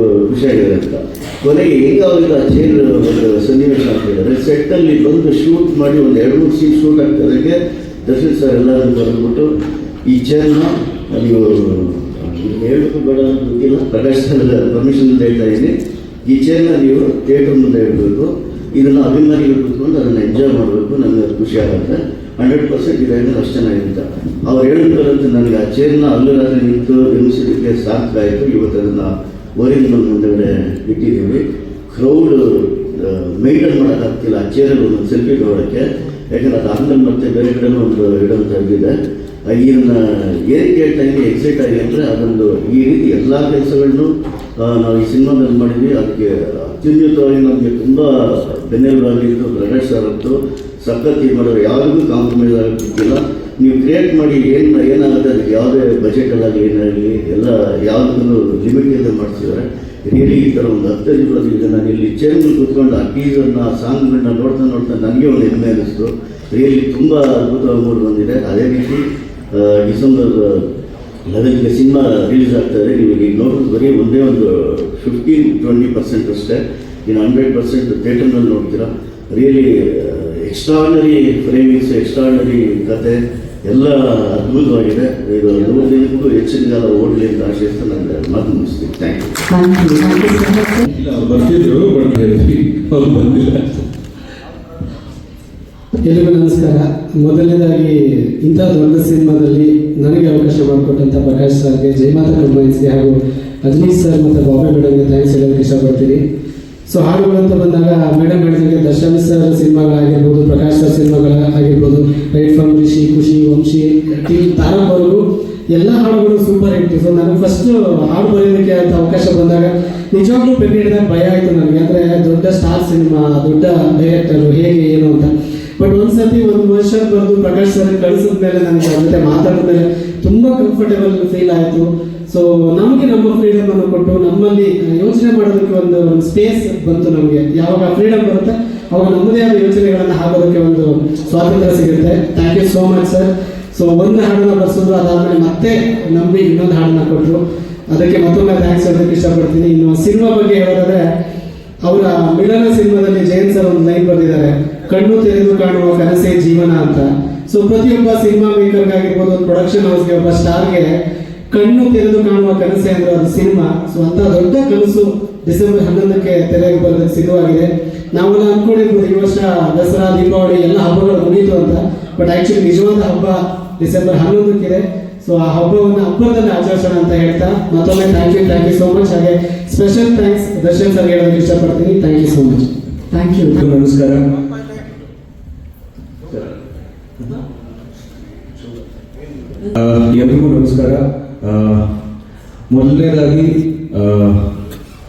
ಖುಷಿಯಾಗಿದೆ ಅಂತ. ಕೊನೆಗೆ ಹೇಗೆ ಅವ್ರಿಗೆ ಆ ಚೇರ್ ಒಂದು ಸನ್ನಿವೇಶ ಆಗ್ತಿದ್ದಾರೆ, ಸೆಟ್ಟಲ್ಲಿ ಬಂದು ಶೂಟ್ ಮಾಡಿ ಒಂದು 2-3 ಸೀನ್ ಶೂಟ್ ಆಗ್ತದಕ್ಕೆ ದರ್ಶನ್ ಸರ್ ಎಲ್ಲರೂ ಬರೆದ್ಬಿಟ್ಟು ಈ ಚೇರ್ನ ನೀವು ಹೇಳಬೇಕು ಬೇಡ ಅಂತ ಗೊತ್ತಿಲ್ಲ, ಪ್ರಕಾಶ್ ಸರ್ ಪರ್ಮಿಷನ್ ಹೇಳ್ತಾ ಇದ್ದೀನಿ, ಈ ಚೇರ್ನ ನೀವು ಥಿಯೇಟರ್ ಮುಂದೆ ಇಡಬೇಕು, ಇದನ್ನು ಅಭಿಮಾನಿಗಳು ಕೂತ್ಕೊಂಡು ಅದನ್ನು ಎಂಜಾಯ್ ಮಾಡಬೇಕು, ನನಗೆ ಅದು ಖುಷಿ ಆಗುತ್ತೆ, 100% ಇದಾಗಿದೆ ಅಷ್ಟು ಚೆನ್ನಾಗಿರುತ್ತೆ. ಅವ್ರು ಹೇಳಿದ್ರಂತೆ ನನಗೆ ಆ ಚೇರ್ನ ಅಲ್ಲೂ ರಾತ್ರಿ ನಿಂತು ನಿರ್ಮಿಸೋದಕ್ಕೆ ಸಾರ್ಥಕ ಆಯಿತು. ಇವತ್ತು ಅದನ್ನು ಓರಿಜಿನಲ್ ಮುಂದೆಗಡೆ ಇಟ್ಟಿದ್ದೀವಿ. ಕ್ರೌಡ್ ಮೇಂಟೈನ್ ಮಾಡೋಕ್ಕಾಗ್ತಿಲ್ಲ ಆ ಚೇರಲ್ಲಿ ಒಂದು ಸೆಲ್ಫಿ ತಗೊಳ್ಳೋಕ್ಕೆ, ಯಾಕಂದರೆ ಅದು ಆಮೇಲೆ ಮತ್ತೆ ಬೇರೆ ಕಡೆನೂ ಒಂದು ಇಡೋಂಥ ಇದಿದೆ. ಇದನ್ನು ಏನಕ್ಕೆ ಹೇಳ್ತಾ ಇದ್ದೀನಿ ಎಕ್ಸೈಟ್ ಆಗಿ ಅಂದರೆ ಅದೊಂದು ಈ ರೀತಿ ಎಲ್ಲ ಕೆಲಸಗಳನ್ನು ನಾವು ಈ ಸಿನಿಮಾದಲ್ಲಿ ಮಾಡಿದ್ವಿ. ಅದಕ್ಕೆ ಅತ್ಯುನ್ನತವಾಗಿ ನಮಗೆ ತುಂಬ ಬೆನ್ನೆಲುಬಾಗಿತ್ತು ಪ್ರಕಾಶ್ ಸರ್ ಅಂತೂ. ಸಖತ್ ಮಾಡೋರು ಯಾವುದಕ್ಕೂ ಕಾಂಪ್ರಮೈಸ್ ಆಗೋಕ್ಕಿಲ್ಲ. ನೀವು ಕ್ರಿಯೇಟ್ ಮಾಡಿ ಏನಾಗುತ್ತೆ ಅದಕ್ಕೆ ಯಾವುದೇ ಬಜೆಟಲ್ಲಾಗಲಿ ಏನಾಗಲಿ ಎಲ್ಲ ಯಾವುದಕ್ಕೂ ಲಿಮಿಟ್ ಇಲ್ಲದೆ ಮಾಡಿಸಿದ್ದಾರೆ. ರಿಯಲಿ ಈ ಥರ ಒಂದು 10 ನಿಮಿಷ ನಾನು ಇಲ್ಲಿ ಚೇರ್ನಲ್ಲಿ ಕೂತ್ಕೊಂಡು ಆ ಟೀಸರ್ನ ಆ ಸಾಂಗ್ಗಳನ್ನ ನೋಡ್ತಾ ನನಗೆ ಒಂದು ಹೆಮ್ಮೆ ಅನ್ನಿಸ್ತು. ರಿಯಲಿ ತುಂಬ ಅದ್ಭುತವಾಗಿ ಮೂಡಿ ಬಂದಿದೆ. ಅದೇ ರೀತಿ ಡಿಸೆಂಬರ್ 11ಗೆ ಸಿನಿಮಾ ರಿಲೀಸ್ ಆಗ್ತಾಯಿದೆ. ನಿಮಗೆ ಈಗ ನೋಡೋದು ಬರೀ ಒಂದೇ ಒಂದು 15-20% ಅಷ್ಟೇ, ಇನ್ನು 100% ಥಿಯೇಟರ್ನಲ್ಲಿ ನೋಡ್ತೀರಾ. ರಿಯಲಿ ಎಕ್ಸ್ಟ್ರಾರ್ಡನರಿ ಫ್ರೇಮಿಂಗ್ಸ್, ಎಕ್ಸ್ಟ್ರಾರ್ಡನರಿ ಕತೆ ಎಲ್ಲ ಅದ್ಭುತವಾಗಿದೆ. ಇದು 100 ದಿನಕ್ಕೂ ಹೆಚ್ಚಿನ ಕಾಲ ಓಡಲಿ ಅಂತ ಆಶಯಿಸ್ತಾ ನಾನು ಮಾತು ಮುಗಿಸ್ತೀನಿ. Thank you. ಬರ್ತಿದ್ರು ಬಟ್ ಅವ್ರು ಬಂದಿಲ್ಲ. ಎಲ್ಲರಿಗೂ ನಮಸ್ಕಾರ. ಮೊದಲನೇದಾಗಿ ಇಂಥ ದೊಡ್ಡ ಸಿನಿಮಾದಲ್ಲಿ ನನಗೆ ಅವಕಾಶ ಮಾಡಿಕೊಟ್ಟಂಥ ಪ್ರಕಾಶ್ ಸರ್ಗೆ, ಜಯಮಾತಾ ಕಂಬೈನ್ಸ್ಗೆ ಹಾಗೂ ಅಜನೀಶ್ ಸರ್ ಮತ್ತು ಬಾಬೆ ಮೇಡಮ್ಗೆ ಥ್ಯಾಂಕ್ಸ್ ಹೇಳೋದಕ್ಕೆ ಇಷ್ಟಪಡ್ತೀನಿ. ಸೊ ಹಾಡುಗಳು ಅಂತ ಬಂದಾಗ ಮೇಡಮ್ ಹೇಳಿದಂಗೆ ದರ್ಶನ್ ಸರ್ ಸಿನಿಮಾಗಳಾಗಿರ್ಬೋದು, ಪ್ರಕಾಶ್ ಸರ್ ಸಿನಿಮಾಗಳಾಗಿರ್ಬೋದು, ರೈಟ್ ಫ್ರಮ್ ರಿಷಿ, ಖುಷಿ, ವಂಶಿ, ತಾರಕವರೆಗೂ ಎಲ್ಲ ಹಾಡುಗಳು ಸೂಪರ್ ಹಿಟ್. ಸೊ ನನಗೆ ಫಸ್ಟ್ ಹಾಡು ಬರೆಯೋದಕ್ಕೆ ಅಂತ ಅವಕಾಶ ಬಂದಾಗ ನಿಜವಾಗ್ಲೂ ಪೆನ್ ಹಿಡಿದಾಗ ಭಯ ಆಯಿತು ನನಗೆ. ಅಂದರೆ ದೊಡ್ಡ ಸ್ಟಾರ್ ಸಿನಿಮಾ, ದೊಡ್ಡ ಡೈರೆಕ್ಟರು, ಹೇಗೆ ಏನು ಅಂತ. ಬಟ್ ಒಂದ್ಸತಿ ಒಂದು ವರ್ಷ ಬರೆದು ಪ್ರಕಾಶ್ ಸರ್ ಕಳಿಸಿದ ಮೇಲೆ ನನಗೆ ಅವ್ರ ಜೊತೆ ಮಾತಾಡಿದ ಮೇಲೆ ತುಂಬ ಕಂಫರ್ಟೇಬಲ್ ಫೀಲ್ ಆಯಿತು. ಸೊ ನಮಗೆ ನಮ್ಮ ಫ್ರೀಡಮ್ ಅನ್ನು ಕೊಟ್ಟು ನಮ್ಮಲ್ಲಿ ಯೋಚನೆ ಮಾಡೋದಕ್ಕೆ ಒಂದು ಸ್ಪೇಸ್ ಬಂತು ನಮಗೆ. ಯಾವಾಗ ಫ್ರೀಡಮ್ ಬರುತ್ತೆ ಅವಾಗ ನಮ್ಮದೇ ಆದ ಯೋಚನೆಗಳನ್ನು ಹಾಕೋದಕ್ಕೆ ಒಂದು ಸ್ವಾತಂತ್ರ್ಯ ಸಿಗುತ್ತೆ. Thank you so much sir. So ಒಂದು ಹಾಡನ್ನ ಬರ್ಸೋದು, ಅದಾದಮೇಲೆ ಮತ್ತೆ ನಂಬಿ ಇನ್ನೊಂದು ಹಾಡನ್ನ ಕೊಟ್ಟರು, ಅದಕ್ಕೆ ಮತ್ತೊಮ್ಮೆ ಥ್ಯಾಂಕ್ಸ್ ಹೇಳೋದಕ್ಕೆ ಇಷ್ಟಪಡ್ತೀನಿ. ಇನ್ನು ಸಿನಿಮಾ ಬಗ್ಗೆ ಹೇಳೋದಾದ್ರೆ, ಅವರ ಮಿಲನ ಸಿನಿಮಾದಲ್ಲಿ ಜಯಂತ್ ಸರ್ ಒಂದು ಲೈನ್ ಬರೆದಿದ್ದಾರೆ, ಕಣ್ಣು ತೆರೆದು ಕಾಣುವ ಕನಸೇ ಜೀವನ ಅಂತ. ಸೊ ಪ್ರತಿಯೊಬ್ಬ ಸಿನಿಮಾ ಮೇಕರ್ಗಾಗಿರ್ಬೋದು, ಒಂದು ಪ್ರೊಡಕ್ಷನ್ ಹೌಸ್ಗೆ, ಒಬ್ಬ ಸ್ಟಾರ್ಗೆ ಕಣ್ಣು ತೆರೆದು ಕಾಣುವ ಕನಸೆ ಅಂದ್ರೆ ಅದು ಸಿನಿಮಾ. ಸೊ ಅಂತ ದೊಡ್ಡ ಕನಸು ಡಿಸೆಂಬರ್ 11ಕ್ಕೆ ತೆರೆಗೆ ಬರೋದಕ್ಕೆ ಸಿದ್ಧವಾಗಿದೆ. ನಾವೆಲ್ಲ ಅನ್ಕೊಂಡಿರ್ಬೋದು ಈ ವರ್ಷ ದಸರಾ, ದೀಪಾವಳಿ ಎಲ್ಲ ಹಬ್ಬಗಳು ಮುಗೀತು ಅಂತ. ಬಟ್ ಆಕ್ಚುಲಿ ನಿಜವಾದ ಹಬ್ಬ ಡಿಸೆಂಬರ್ 11ಕ್ಕಿದೆ. ಸೊ ಆ ಹಬ್ಬವನ್ನು ಹಬ್ಬದಲ್ಲಿ ಆಚರಿಸೋಣ ಅಂತ ಹೇಳ್ತಾ ಮತ್ತೊಮ್ಮೆ ಥ್ಯಾಂಕ್ ಯು ಸೋ ಮಚ್. ಹಾಗೆ ಸ್ಪೆಷಲ್ ಥ್ಯಾಂಕ್ಸ್ ದರ್ಶನ್ ಸರ್ ಹೇಳೋದಕ್ಕೆ ಇಷ್ಟಪಡ್ತೀನಿ. Thank you so much. Thank you. ನಮಸ್ಕಾರ. ಎಲ್ರಿಗೂ ನಮಸ್ಕಾರ. ಮೊದಲನೇದಾಗಿ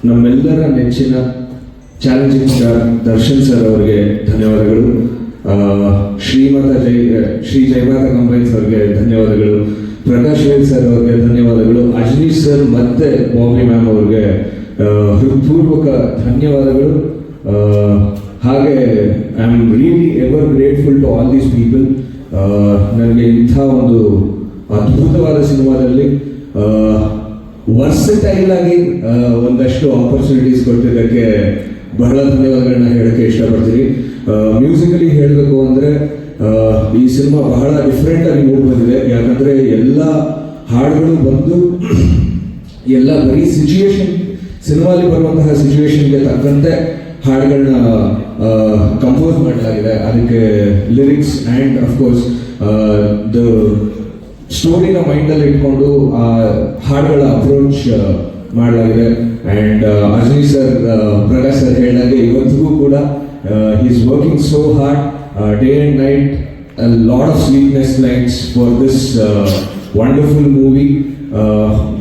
ನಮ್ಮೆಲ್ಲರ ನೆಚ್ಚಿನ ಚಾಲೆಂಜಿಂಗ್ ಸ್ಟಾರ್ ದರ್ಶನ್ ಸರ್ ಅವರಿಗೆ ಧನ್ಯವಾದಗಳು. ಶ್ರೀ ಜಯಮಾತಾ ಕಂಬೈನ್ಸ್ ಅವರಿಗೆ ಧನ್ಯವಾದಗಳು. ಪ್ರಕಾಶ್ ವೇಲ್ ಸರ್ ಅವರಿಗೆ ಧನ್ಯವಾದಗಳು. ಅಜನೀಶ್ ಸರ್ ಮತ್ತೆ ಬಾಬಿ ಮ್ಯಾಮ್ ಅವ್ರಿಗೆ ಹೃತ್ಪೂರ್ವಕ ಧನ್ಯವಾದಗಳು. ಹಾಗೆ I am really ever grateful to all these people. ನನಗೆ ಇಂಥ ಒಂದು ಅದ್ಭುತವಾದ ಸಿನಿಮಾದಲ್ಲಿ ವರ್ಸಟೈಲ್ ಆಗಿ ಒಂದಷ್ಟು ಆಪರ್ಚುನಿಟೀಸ್ ಕೊಟ್ಟಿದ್ದಕ್ಕೆ ಬಹಳ ಧನ್ಯವಾದಗಳನ್ನ ಹೇಳಕ್ಕೆ ಇಷ್ಟಪಡ್ತೀನಿ. ಮ್ಯೂಸಿಕಲಿ ಹೇಳಬೇಕು ಅಂದರೆ ಈ ಸಿನಿಮಾ ಬಹಳ ಡಿಫ್ರೆಂಟ್ ಆಗಿ ಮೂಡ್ ಬಂದಿದೆ. ಯಾಕಂದರೆ ಎಲ್ಲ ಹಾಡುಗಳು ಬಂದು ಎಲ್ಲ ಬರೀ ಸಿನಿಮಾಲಿ ಬರುವಂತಹ ಸಿಚುವೇಶನ್ಗೆ ತಕ್ಕಂತೆ ಹಾಡುಗಳನ್ನ ಕಂಪೋಸ್ ಮಾಡಲಾಗಿದೆ. ಅದಕ್ಕೆ ಲಿರಿಕ್ಸ್ ಆ್ಯಂಡ್ ಅಫ್ಕೋರ್ಸ್ ದ ಸ್ಟೋರಿನ ಮೈಂಡಲ್ಲಿ ಇಟ್ಕೊಂಡು ಆ ಹಾಡುಗಳ ಅಪ್ರೋಚ್ ಮಾಡಲಾಗಿದೆ. And Ajaneesh sir, Prakash sir ಹೇಳಿದಾಗೆ ಇವತ್ತಿಗೂ ಕೂಡ he is working so hard day and night, a lot of sleepless nights for this wonderful movie.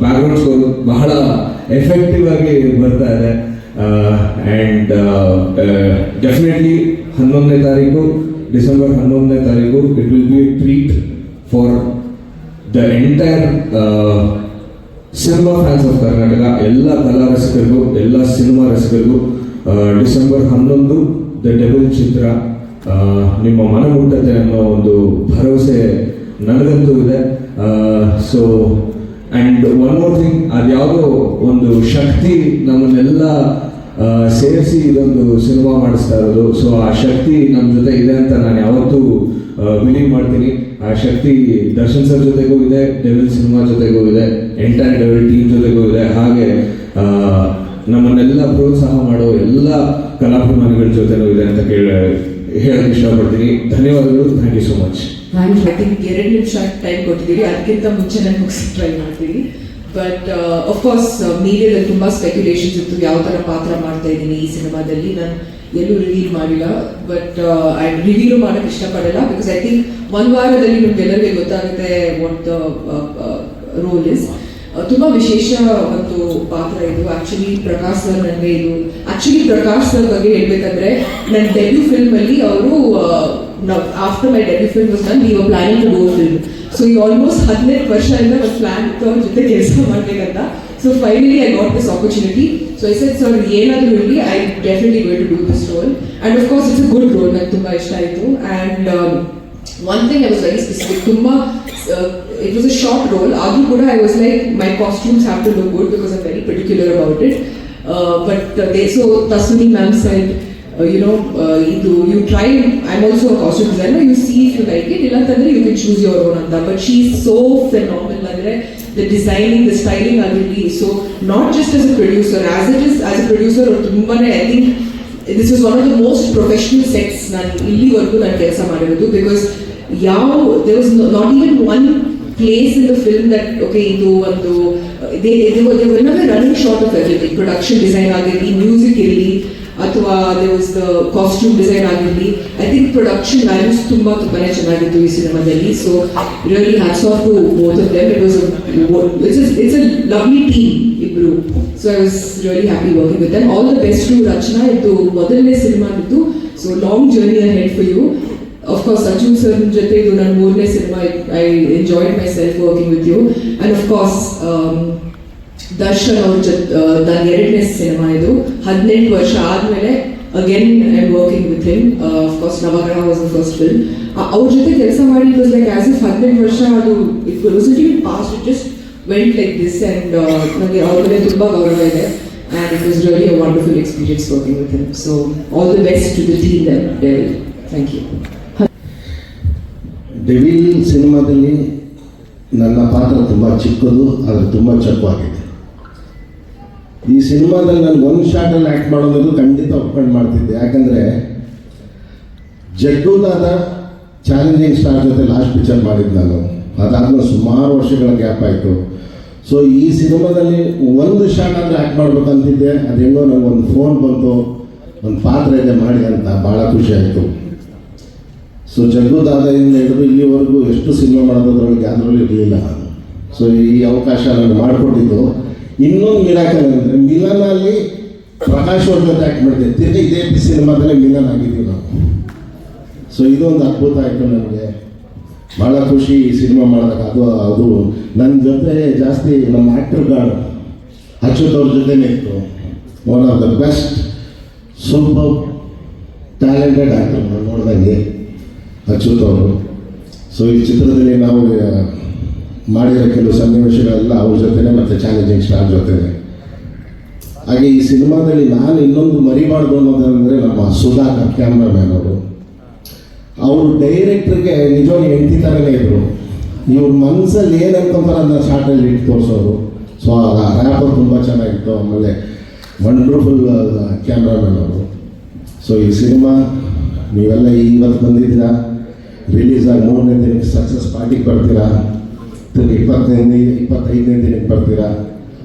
Background score ಬಹಳ ಎಫೆಕ್ಟಿವ್ ಆಗಿ ಬರ್ತಾ ಇದೆ. ಆ್ಯಂಡ್ ಡೆಫಿನೆಟ್ಲಿ 11ನೇ ತಾರೀಕು, ಡಿಸೆಂಬರ್ 11ನೇ ತಾರೀಕು, it will be a treat for the entire cinema fans of Karnataka. ಎಲ್ಲ ಕಲಾ ರಸಿಕರಿಗೂ, ಎಲ್ಲ ಸಿನಿಮಾ ರಸಿಕರಿಗೂ ಡಿಸೆಂಬರ್ 11 ದ ಡೆವಿಲ್ ಚಿತ್ರ ನಿಮ್ಮ ಮನ ಮುಟ್ಟುತ್ತೆ ಅನ್ನೋ ಒಂದು ಭರವಸೆ ನನಗಂತೂ ಇದೆ. So and one more thing, ಅದ್ಯಾವುದೋ ಒಂದು ಶಕ್ತಿ ನಮ್ಮನ್ನೆಲ್ಲ ಸೇರಿಸಿ ಇದೊಂದು ಸಿನಿಮಾ ಮಾಡಿಸ್ತಾ ಇರೋದು. ಸೊ ಆ ಶಕ್ತಿ ನಮ್ಮ ಜೊತೆ ಇದೆ ಅಂತ ನಾನು ಯಾವತ್ತೂ ಬಿಲೀವ್ ಮಾಡ್ತೀನಿ. ಆ ಶಕ್ತಿ ದರ್ಶನ್ ಸರ್ ಜೊತೆಗೂ ಇದೆ, ಡೆವಿಲ್ ಸಿನಿಮಾ ಜೊತೆಗೂ ಇದೆ, ಎಂಟೈರ್ ಡೆವಿಲ್ ಟೀಮ್ ಜೊತೆಗೂ ಇದೆ. ಹಾಗೆ ನಮ್ಮನ್ನೆಲ್ಲ ಪ್ರೋತ್ಸಾಹ ಮಾಡೋ ಎಲ್ಲ ಕಲಾಭಿಮಾನಿಗಳ ಜೊತೆನೂ ಇದೆ ಅಂತ ಹೇಳಕ್ಕೆ ಇಷ್ಟಪಡ್ತೀನಿ. ಧನ್ಯವಾದಗಳು. Thank you so much. I think 2 ನಿಮಿಷ ಟೈಮ್ ಕೊಟ್ಟಿದ್ದೀರಿ, ಅದಕ್ಕಿಂತ ಮುಂಚೆ ನಾನು ಮುಗಿಸಿ ಟ್ರೈ ಮಾಡ್ತೀನಿ. ಬಟ್ ಅಫ್ಕೋರ್ಸ್ ಮೀಡಿಯಾದಲ್ಲಿ ತುಂಬ ಸ್ಪೆಕ್ಯುಲೇಷನ್ಸ್ ಇತ್ತು, ಯಾವ ಥರ ಪಾತ್ರ ಮಾಡ್ತಾ ಇದ್ದೀನಿ ಈ ಸಿನಿಮಾದಲ್ಲಿ. ನಾನು ಎಲ್ಲೂ ರಿವೀಲ್ ಮಾಡಿಲ್ಲ, ಬಟ್ ರಿವೀಲು ಮಾಡೋಕ್ಕೆ ಇಷ್ಟಪಡಲ್ಲ. ಬಿಕಾಸ್ ಐ ಥಿಂಕ್ ಒಂದು ವಾರದಲ್ಲಿ ನಿಮ್ಗೆಲ್ಲರಿಗೆ ಗೊತ್ತಾಗುತ್ತೆ ವಾಟ್ ದ ರೋಲ್ ಇಸ್. ತುಂಬ ವಿಶೇಷ ಒಂದು ಪಾತ್ರ ಇದು. ಆ್ಯಕ್ಚುಲಿ ಪ್ರಕಾಶ್ ಸರ್ ಬಗ್ಗೆ ಹೇಳಬೇಕಂದ್ರೆ, ನನ್ನ ಡೆಬ್ಯೂ ಫಿಲ್ಮಲ್ಲಿ ಅವರು after my debut film was done, we were planning to do film. So ಈ ಆಲ್ಮೋಸ್ಟ್ 15 ವರ್ಷದಿಂದ ಒಂದು ಪ್ಲಾನ್ ಇತ್ತು ಅವ್ರ ಜೊತೆ ಕೆಲಸ ಮಾಡಬೇಕಂತ. So finally I got this opportunity. So I said sir ಏನಾದರೂ ಇರಲಿ, I definitely going to do this role. And of course it's a good role, ನನಗೆ ತುಂಬ ಇಷ್ಟ ಆಯಿತು. And one thing I was very specific, it was a short role. Adu kuda I was like, my costumes have to look good because I'm very particular about it. But so Tasuni ma'am said, you try. I'm also a costume designer. You see if you like it. Illantandre you can choose your own anta. But she's so phenomenal. Andre the designing, the styling, agirli. So not just as a producer, as a producer, or tumbane I think this was one of the most professional sets ನಾನು ಇಲ್ಲಿವರೆಗೂ ನಾನು ಕೆಲಸ ಮಾಡಿರೋದು. Because there was not even one place in the film that okay ಇದು ಒಂದು running short of everything. Production design ಆಗಿರಲಿ, music ಇರಲಿ, ಅಥವಾ there was the costume design ಆಗಿರಲಿ. ಐ ಥಿಂಕ್ ಪ್ರೊಡಕ್ಷನ್ ವ್ಯಾಲ್ಯೂಸ್ ತುಂಬಾನೇ ಚೆನ್ನಾಗಿತ್ತು ಈ ಸಿನಿಮಾದಲ್ಲಿ. So really hats off to both of them. It's a lovely team ಇಬ್ರು. So I was really happy working with them. All the best to Rachana. ಇದು ಮೊದಲನೇ cinema ಇತ್ತು. So long journey ahead for you. Of course, Arjun sir jothe idu nan moorne cinema. I enjoyed myself working with you. And of course, Darshan aur dan eradne cinema idu 18 varsha aadmele again I am working with him. Of course, Navagraha was the first film. Aur jothe kelasa ಮಾಡಿ it was like as if 18 varsha adu it wasn't even past, it just went like this. And nage aur ಮೇಲೆ ತುಂಬಾ ಗೌರವ ಇದೆ. And it was really a wonderful experience working with him. So all the best to the team there. Thank you. Devil ಸಿನಿಮಾದಲ್ಲಿ ನನ್ನ ಪಾತ್ರ ತುಂಬ ಚಿಕ್ಕದು, ಆದರೆ ತುಂಬ ಚಕ್ಕವಾಗಿದೆ. ಈ ಸಿನಿಮಾದಲ್ಲಿ ನಾನು ಒಂದು ಶಾರ್ಟಲ್ಲಿ ಆ್ಯಕ್ಟ್ ಮಾಡೋದು ಖಂಡಿತ ಒಪ್ಕೊಂಡು ಮಾಡ್ತಿದ್ದೆ. ಯಾಕಂದರೆ ಜಗ್ಗುದಾದ ಚಾಲೆಂಜಿಂಗ್ ಸ್ಟಾರ್ ಜೊತೆ ಲಾಸ್ಟ್ ಪಿಕ್ಚರ್ ಮಾಡಿದ್ದು ನಾನು. ಅದಾದ್ಮೇಲೆ ಸುಮಾರು ವರ್ಷಗಳ ಗ್ಯಾಪ್ ಆಯಿತು. ಸೊ ಈ ಸಿನಿಮಾದಲ್ಲಿ ಒಂದು ಶಾರ್ಟ್ ಆದರೆ ಆ್ಯಕ್ಟ್ ಮಾಡ್ಬೇಕಂತಿದ್ದೆ. ಅದು ಹೆಂಗೋ ನನಗೊಂದು ಫೋನ್ ಬಂತು, ಒಂದು ಪಾತ್ರ ಇದೆ ಮಾಡಿ ಅಂತ. ಭಾಳ ಖುಷಿ ಆಯಿತು. ಸೊ ಜಗ್ಗುದಾದದಿಂದ ಹಿಡಿದು ಇಲ್ಲಿವರೆಗೂ ಎಷ್ಟು ಸಿನಿಮಾ ಮಾಡೋದ್ರೊಳಗೆ ಅದರಲ್ಲಿ ಇರಲಿಲ್ಲ ನಾನು. ಸೊ ಈ ಅವಕಾಶ ನಾನು ಮಾಡಿಕೊಟ್ಟಿದ್ದು. ಇನ್ನೊಂದು ಮಿರಾಕಲ್ ಅಂದರೆ ಮಿಲನಲ್ಲಿ ಪ್ರಕಾಶ್ ಅವ್ರ ಜೊತೆ ಆ್ಯಕ್ಟ್ ಮಾಡಿದೆ. ತಿರ್ಗಿ ಇದೇ ಸಿನಿಮಾದಲ್ಲೇ ಮಿಲನ್ ಆಗಿದ್ದೀವಿ ನಾವು. ಸೊ ಇದೊಂದು ಅದ್ಭುತ ಆಯಿತು ನನಗೆ. ಭಾಳ ಖುಷಿ ಈ ಸಿನಿಮಾ ಮಾಡೋದಕ್ಕೆ. ಅದು ನನ್ನ ಜೊತೆ ಜಾಸ್ತಿ ನಮ್ಮ ಆ್ಯಕ್ಟರ್ಗಳು ಅಚ್ಯುತ್ ಅವ್ರ ಜೊತೆನೇ ಇತ್ತು. One of the best super talented actor ನಾನು ನೋಡಿದಂಗೆ ಅಚ್ಯುತ್ ಅವರು. ಸೊ ಈ ಚಿತ್ರದಲ್ಲಿ ನಾವು ಮಾಡಿರೋ ಕೆಲವು ಸನ್ನಿವೇಶಗಳೆಲ್ಲ ಅವ್ರ ಜೊತೆನೆ ಮತ್ತು ಚಾಲೆಂಜಿಂಗ್ ಸ್ಟಾರ್ ಜೊತೆನೆ. ಹಾಗೆ ಈ ಸಿನಿಮಾದಲ್ಲಿ ನಾನು ಇನ್ನೊಂದು ಮರಿಬಾರ್ದು ಅನ್ನೋದಂದರೆ ನಮ್ಮ ಸುಧಾಕರ್ ಕ್ಯಾಮ್ರಾಮ್ಯಾನ್ ಅವರು ಡೈರೆಕ್ಟ್ರಿಗೆ ನಿಜವಾಗಿ ಹೆಂಡತಿ ಥರನೇ ಇದ್ದರು. ಇವ್ರ ಮನಸ್ಸಲ್ಲಿ ಏನು ಅನ್ಕೊಂತಾರೆ ಅದನ್ನ ಶಾರ್ಟಲ್ಲಿ ಇಟ್ಟು ತೋರಿಸೋರು. ಸೊ ಆ ರ್ಯಾಪರ್ ತುಂಬ ಚೆನ್ನಾಗಿತ್ತು. ಆಮೇಲೆ ವಂಡರ್ಫುಲ್ ಕ್ಯಾಮ್ರಾಮ್ಯಾನ್ ಅವರು. ಸೊ ಈ ಸಿನಿಮಾ ನೀವೆಲ್ಲ ಇವತ್ತು ಬಂದಿದ್ದೀರಾ, ರಿಲೀಸ್ ಆಗಿ 3ನೇ ದಿನಕ್ಕೆ ಸಕ್ಸಸ್ ಪಾರ್ಟಿಗೆ ಬರ್ತೀರಾ, 25ನೇ ದಿನಕ್ಕೆ ಬರ್ತೀರಾ,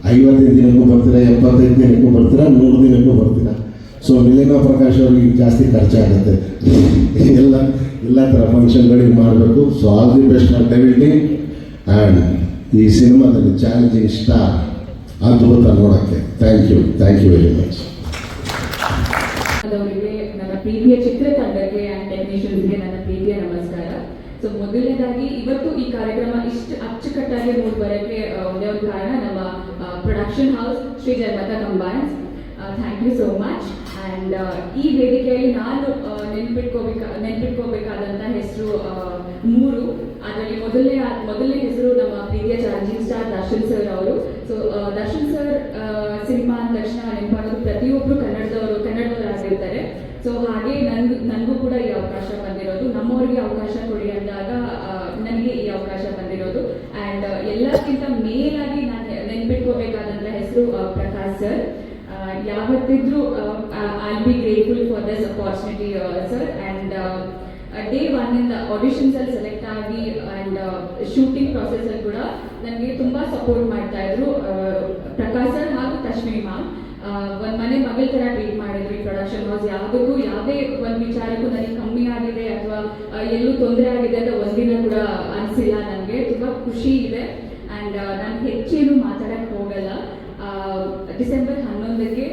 50ನೇ ದಿನಕ್ಕೂ ಬರ್ತೀರಾ, 75 ದಿನಕ್ಕೂ ಬರ್ತೀರಾ, 100 ದಿನಕ್ಕೂ ಬರ್ತೀರಾ. ಸೊ ಮಿಲಿನಾ ಪ್ರಕಾಶ್ ಅವ್ರಿಗೆ ಜಾಸ್ತಿ ಖರ್ಚಾಗುತ್ತೆ. ಎಲ್ಲ ಥರ ಫಂಕ್ಷನ್ಗಳಿಗೆ ಮಾಡಬೇಕು. So all the best for Devil team. And ಈ ಸಿನಿಮಾದಲ್ಲಿ ಚಾಲೆಂಜಿಂಗ್ ಸ್ಟಾರ್ ಅದ್ಭುತ ನೋಡೋಕ್ಕೆ. Thank you very much. ನನ್ನ ಪ್ರೀತಿಯ ಚಿತ್ರತಂಡಕ್ಕೆ ಆ್ಯಂಡ್ ಟೆಕ್ನಿಷಿಯನ್ಸ್ಗೆ ನನ್ನ ಪ್ರೀತಿಯ ನಮಸ್ಕಾರ. ಸೊ ಮೊದಲನೇದಾಗಿ ಇವತ್ತು ಈ ಕಾರ್ಯಕ್ರಮ ಇಷ್ಟು ಅಚ್ಚುಕಟ್ಟಾಗಿ ಮೂಡಿ ಬರೋಕ್ಕೆ ಒಂದೇ ಒಂದು ಕಾರಣ ನಮ್ಮ production house Shri Jayamata Combines. Thank you so much. And ಈ ವೇದಿಕೆಯಲ್ಲಿ ನಾನು ನೆನ್ಪಿಟ್ಕೋಬೇಕಾದಂಥ ಹೆಸರು 3. ಅದರಲ್ಲಿ ಮೊದಲನೇ ಹೆಸರು ನಮ್ಮ ಪ್ರೀತಿಯ ಚಾಲೆಂಜಿಂಗ್ ಸ್ಟಾರ್ ದರ್ಶನ್ ಸರ್ ಅವರು. ಸೊ ದರ್ಶನ್ ಸರ್ ಸಿನಿಮಾ ಅಂದ ತಕ್ಷಣ ನೆನಪಾಗೋದು ಪ್ರತಿಯೊಬ್ಬರು ಕನ್ನಡದವರಾಗಿರ್ತಾರೆ. ಸೊ ಹಾಗೆ ನನಗೂ ಕೂಡ ಈ ಅವಕಾಶ ಬಂದಿರೋದು, ನಮ್ಮವರಿಗೆ ಅವಕಾಶ ಕೊಡಿ ಅಂದಾಗ ನನಗೆ ಈ ಅವಕಾಶ ಬಂದಿರೋದು. ಆ್ಯಂಡ್ ಎಲ್ಲಕ್ಕಿಂತ ಮೇಲಾಗಿ ನಾನು ನೆನ್ಪಿಟ್ಕೋಬೇಕಾದಂಥ ಹೆಸರು ಪ್ರಕಾಶ್ ಸರ್. ಯಾವತ್ತಿದ್ರೂ I'll be grateful for this opportunity, sir. And day 1 ಇಂದ ಆಡಿಷನ್ಸ್ ಅಲ್ಲಿ ಸೆಲೆಕ್ಟ್ ಆಗಿ ಆ್ಯಂಡ್ ಶೂಟಿಂಗ್ ಪ್ರಾಸೆಸ್ ಅಲ್ಲಿ ಕೂಡ ನನಗೆ ತುಂಬಾ ಸಪೋರ್ಟ್ ಮಾಡ್ತಾ ಇದ್ರು ಪ್ರಕಾಶ್ ಸರ್ ಹಾಗೂ ತಶ್ಮಿ ಮ್ಯಾಮ್. ಒಂದು ಮನೆ ಮಗಳ ಥರ ಟ್ರೀಟ್ ಮಾಡಿದ್ರು ಈ ಪ್ರೊಡಕ್ಷನ್ ಹೌಸ್. ಯಾವುದೇ ಒಂದು ವಿಚಾರಕ್ಕೂ ನನಗೆ ಕಮ್ಮಿ ಆಗಿದೆ ಅಥವಾ ಎಲ್ಲೂ ತೊಂದರೆ ಆಗಿದೆ ಅಂತ ಒಂದಿನ ಕೂಡ ಅನಿಸಿಲ್ಲ. ನನಗೆ ತುಂಬ ಖುಷಿ ಇದೆ. ಆ್ಯಂಡ್ ನಾನು ಹೆಚ್ಚೇನು ಮಾತಾಡಕ್ಕೆ ಹೋಗಲ್ಲ. ಡಿಸೆಂಬರ್ 11ಕ್ಕೆ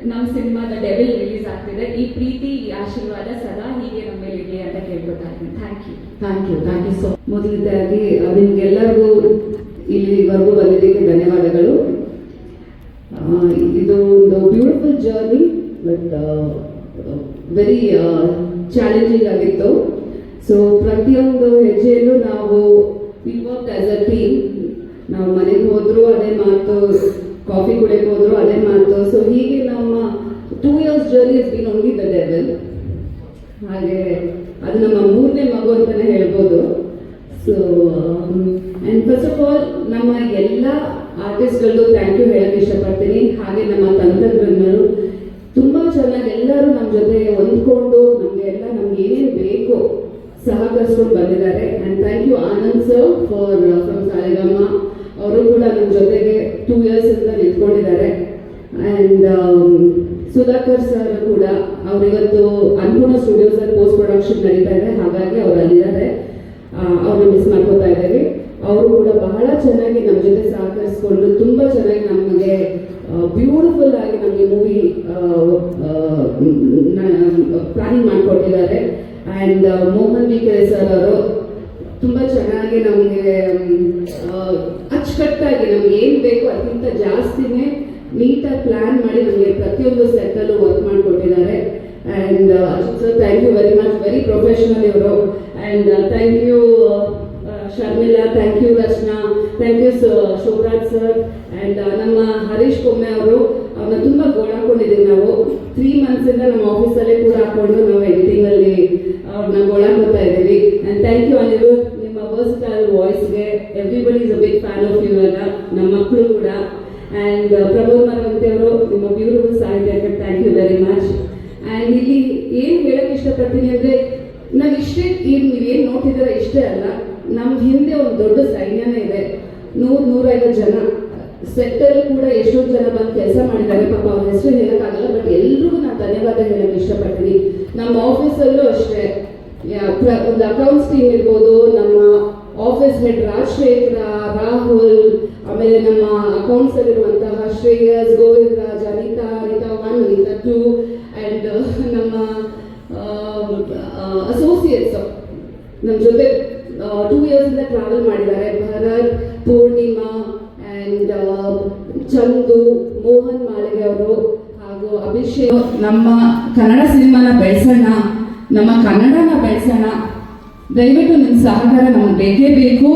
ನಮ್ಮ ಸಿನಿಮಾದ ಡೆವಿಲ್ ರಿಲೀಸ್ ಆಗ್ತಿದೆ. ಈ ಪ್ರೀತಿ, ಈ ಆಶೀರ್ವಾದ ಸದಾ ಹೀಗೆ ನಮ್ಮ ಮೇಲೆ ಇರಲಿ ಅಂತ ಕೇಳ್ಕೊತಾ ಇದ್ದೀನಿ. Thank you so. ಮೊದಲನೇದಾಗಿ ನಿಮ್ಗೆಲ್ಲರಿಗೂ ಇಲ್ಲಿವರೆಗೂ ಬಂದಿದ್ದಕ್ಕೆ ಧನ್ಯವಾದಗಳು. ಇದು ಒಂದು beautiful journey, but very challenging ಆಗಿತ್ತು. ಸೊ ಪ್ರತಿಯೊಂದು ಹೆಜ್ಜೆಯಲ್ಲೂ ನಾವು ವರ್ಕ್ ಆಸ್ ಅ ಟೀಮ್. ನಾವು ಮನೆಗೆ ಹೋದ್ರು ಅದೇ ಮಾತು, ಕಾಫಿ ಕುಡಿಯಕ್ಕೆ ಹೋದ್ರು ಅದೇ ಮಾತು. ಸೊ ಹೀಗೆ ನಮ್ಮ 2 years journey is been only the devil. ಹಾಗೆ ಅದು ನಮ್ಮ 3ನೇ ಮಗು ಅಂತಲೇ ಹೇಳ್ಬೋದು. So and first of all ನಮ್ಮ ಎಲ್ಲ ಆರ್ಟಿಸ್ಟ್ಗಳದ್ದು ಥ್ಯಾಂಕ್ ಯು ಹೇಳಕ್ಕೆ ಇಷ್ಟಪಡ್ತೀನಿ. ಹಾಗೆ ನಮ್ಮ ತಂತ್ರಜ್ಞರು ತುಂಬ ಚೆನ್ನಾಗಿ ಎಲ್ಲರೂ ನಮ್ಮ ಜೊತೆ ಹೊಂದ್ಕೊಂಡು ನಮ್ಗೆ ಏನೇನು ಬೇಕು ಸಹಕರಿಸ್ಕೊಂಡು ಬಂದಿದ್ದಾರೆ. And thank you Anand sir from Saligrama. ಅವರು ಕೂಡ ನಮ್ಮ ಜೊತೆಗೆ 2 years ಇಂದ ನಿಂತ್ಕೊಂಡಿದ್ದಾರೆ. ಆ್ಯಂಡ್ ಸುಧಾಕರ್ ಸರ್ ಕೂಡ ಅವರಿವತ್ತು ಅನ್ನಪೂರ್ಣ ಸ್ಟುಡಿಯೋಸಲ್ಲಿ ಪೋಸ್ಟ್ ಪ್ರೊಡಕ್ಷನ್ ನಡೀತಾ ಇದೆ, ಹಾಗಾಗಿ ಅವ್ರು ಅಲ್ಲಿದ್ದಾರೆ. ಅವ್ರನ್ನ ಮಿಸ್ ಮಾಡ್ಕೋತಾ ಇದ್ದೀವಿ. ಅವರು ಕೂಡ ಬಹಳ ಚೆನ್ನಾಗಿ ನಮ್ಮ ಜೊತೆ ಸಹಕರಿಸ್ಕೊಂಡು ತುಂಬ ಚೆನ್ನಾಗಿ ನಮಗೆ ಬ್ಯೂಟಿಫುಲ್ ಆಗಿ ನಮಗೆ ಮೂವಿ ಪ್ಲಾನಿಂಗ್ ಮಾಡಿಕೊಟ್ಟಿದ್ದಾರೆ. ಆ್ಯಂಡ್ ಮೋಹನ್ ಬಿಕೆರೆ ಸರ್ ಅವರು ತುಂಬ ಚೆನ್ನಾಗಿ ನಮಗೆ ಅಚ್ಚುಕಟ್ಟಾಗಿ ನಮ್ಗೆ ಏನು ಬೇಕು ಅದಕ್ಕಿಂತ ಜಾಸ್ತಿನೇ ನೀಟಾಗಿ ಪ್ಲ್ಯಾನ್ ಮಾಡಿ ನಮಗೆ ಪ್ರತಿಯೊಂದು ಸೆಟ್ಟಲ್ಲೂ ವರ್ಕ್ ಮಾಡಿಕೊಟ್ಟಿದ್ದಾರೆ. And sir thank you very much, very professional ಇವರು. And thank you Sharmila, thank you Rachana, thank you Shobharaj sir. And ನಮ್ಮ ಹರೀಶ್ ಕೊಮ್ಮೆ ಅವರು, ಅವ್ರನ್ನ ತುಂಬ ಗೋಳಾಕೊಂಡಿದ್ದೀವಿ ನಾವು 3 months ನಮ್ಮ ಆಫೀಸಲ್ಲೇ ಕೂಡ ಹಾಕೊಂಡು ನಾವು ಎಡಿಟಿಂಗಲ್ಲಿ ಅವ್ರನ್ನ ಗೋಳಾಕೋತಾ ಇದ್ದೀವಿ. ಆ್ಯಂಡ್ ಥ್ಯಾಂಕ್ ಯು ಅನಿರುದ್ಧ್, ನಿಮ್ಮ ವರ್ಸ್ಟೈಲ್ ವಾಯ್ಸ್ಗೆ everybody is a big fan of you ಎಲ್ಲ, ನಮ್ಮ ಮಕ್ಕಳು ಕೂಡ. ಆ್ಯಂಡ್ ಪ್ರಮೋದ್ ಮರವಂತಿ ಅವರು, ನಿಮ್ಮ ಬ್ಯೂಟಿಫುಲ್ ಸಾಹಿತ್ಯಕ್ಕೆ thank you very much. And ಇಲ್ಲಿ ಏನು ಹೇಳಕ್ಕೆ ಇಷ್ಟಪಡ್ತೀನಿ ಅಂದರೆ, ನಾವು ಇಷ್ಟೇ ನೀವೇನು ನೋಡ್ತಿದ್ದೀರ ಇಷ್ಟೇ ಅಲ್ಲ, ನಮ್ಮ ಹಿಂದೆ ಒಂದು ದೊಡ್ಡ ಸೈನ್ಯನೇ ಇದೆ. 100-150 ಜನ ಸೆಕ್ಟರ್ ಕೂಡ ಎಷ್ಟೊಂದು ಜನ ಬಂದು ಕೆಲಸ ಮಾಡಿದ್ದಾರೆ. ಪಾಪ ಅವ್ರ ಹೆಸರು ಹೇಳೋಕ್ಕಾಗಲ್ಲ, ಬಟ್ ಎಲ್ರಿಗೂ ನಾನು ಧನ್ಯವಾದ ಹೇಳೋಕ್ಕೆ ಇಷ್ಟಪಡ್ತೀನಿ. ನಮ್ಮ ಆಫೀಸಲ್ಲೂ ಅಷ್ಟೇ ಒಂದು ಅಕೌಂಟ್ಸ್ ಟೀಮ್ ಇರ್ಬೋದು, ನಮ್ಮ ಆಫೀಸ್ ಹೆಡ್ ರಾಜಶೇಖರ, ರಾಹುಲ್, ಆಮೇಲೆ ನಮ್ಮ ಅಕೌಂಟ್ಸಲ್ಲಿರುವಂತಹ ಶ್ರೇಯಸ್, ಗೋವಿಂದ್ ರಾಜ್, ಅನಿತಾ 1, ಅನಿತಾ 2, ಆ್ಯಂಡ್ ನಮ್ಮ ಅಸೋಸಿಯೇಟ್ಸ್ ನಮ್ಮ ಜೊತೆ 2 years ಇಂದ ಟ್ರಾವೆಲ್ ಮಾಡಿದ್ದಾರೆ. ಭರತ್, ಪೂರ್ಣಿಮಾ ಆ್ಯಂಡ್ ಚಂದು, ಮೋಹನ್ ಮಾಳಿಗೆ ಅವರು ಹಾಗೂ ಅಭಿಷೇಕ್. ನಮ್ಮ ಕನ್ನಡ ಸಿನಿಮಾನ ಬೆಳೆಸೋಣ, ನಮ್ಮ ಕನ್ನಡನ ಬೆಳೆಸೋಣ. ದಯವಿಟ್ಟು ನಿಮ್ಮ ಸಹಕಾರ ನಮ್ಗೆ ಬೇಕೇ ಬೇಕು.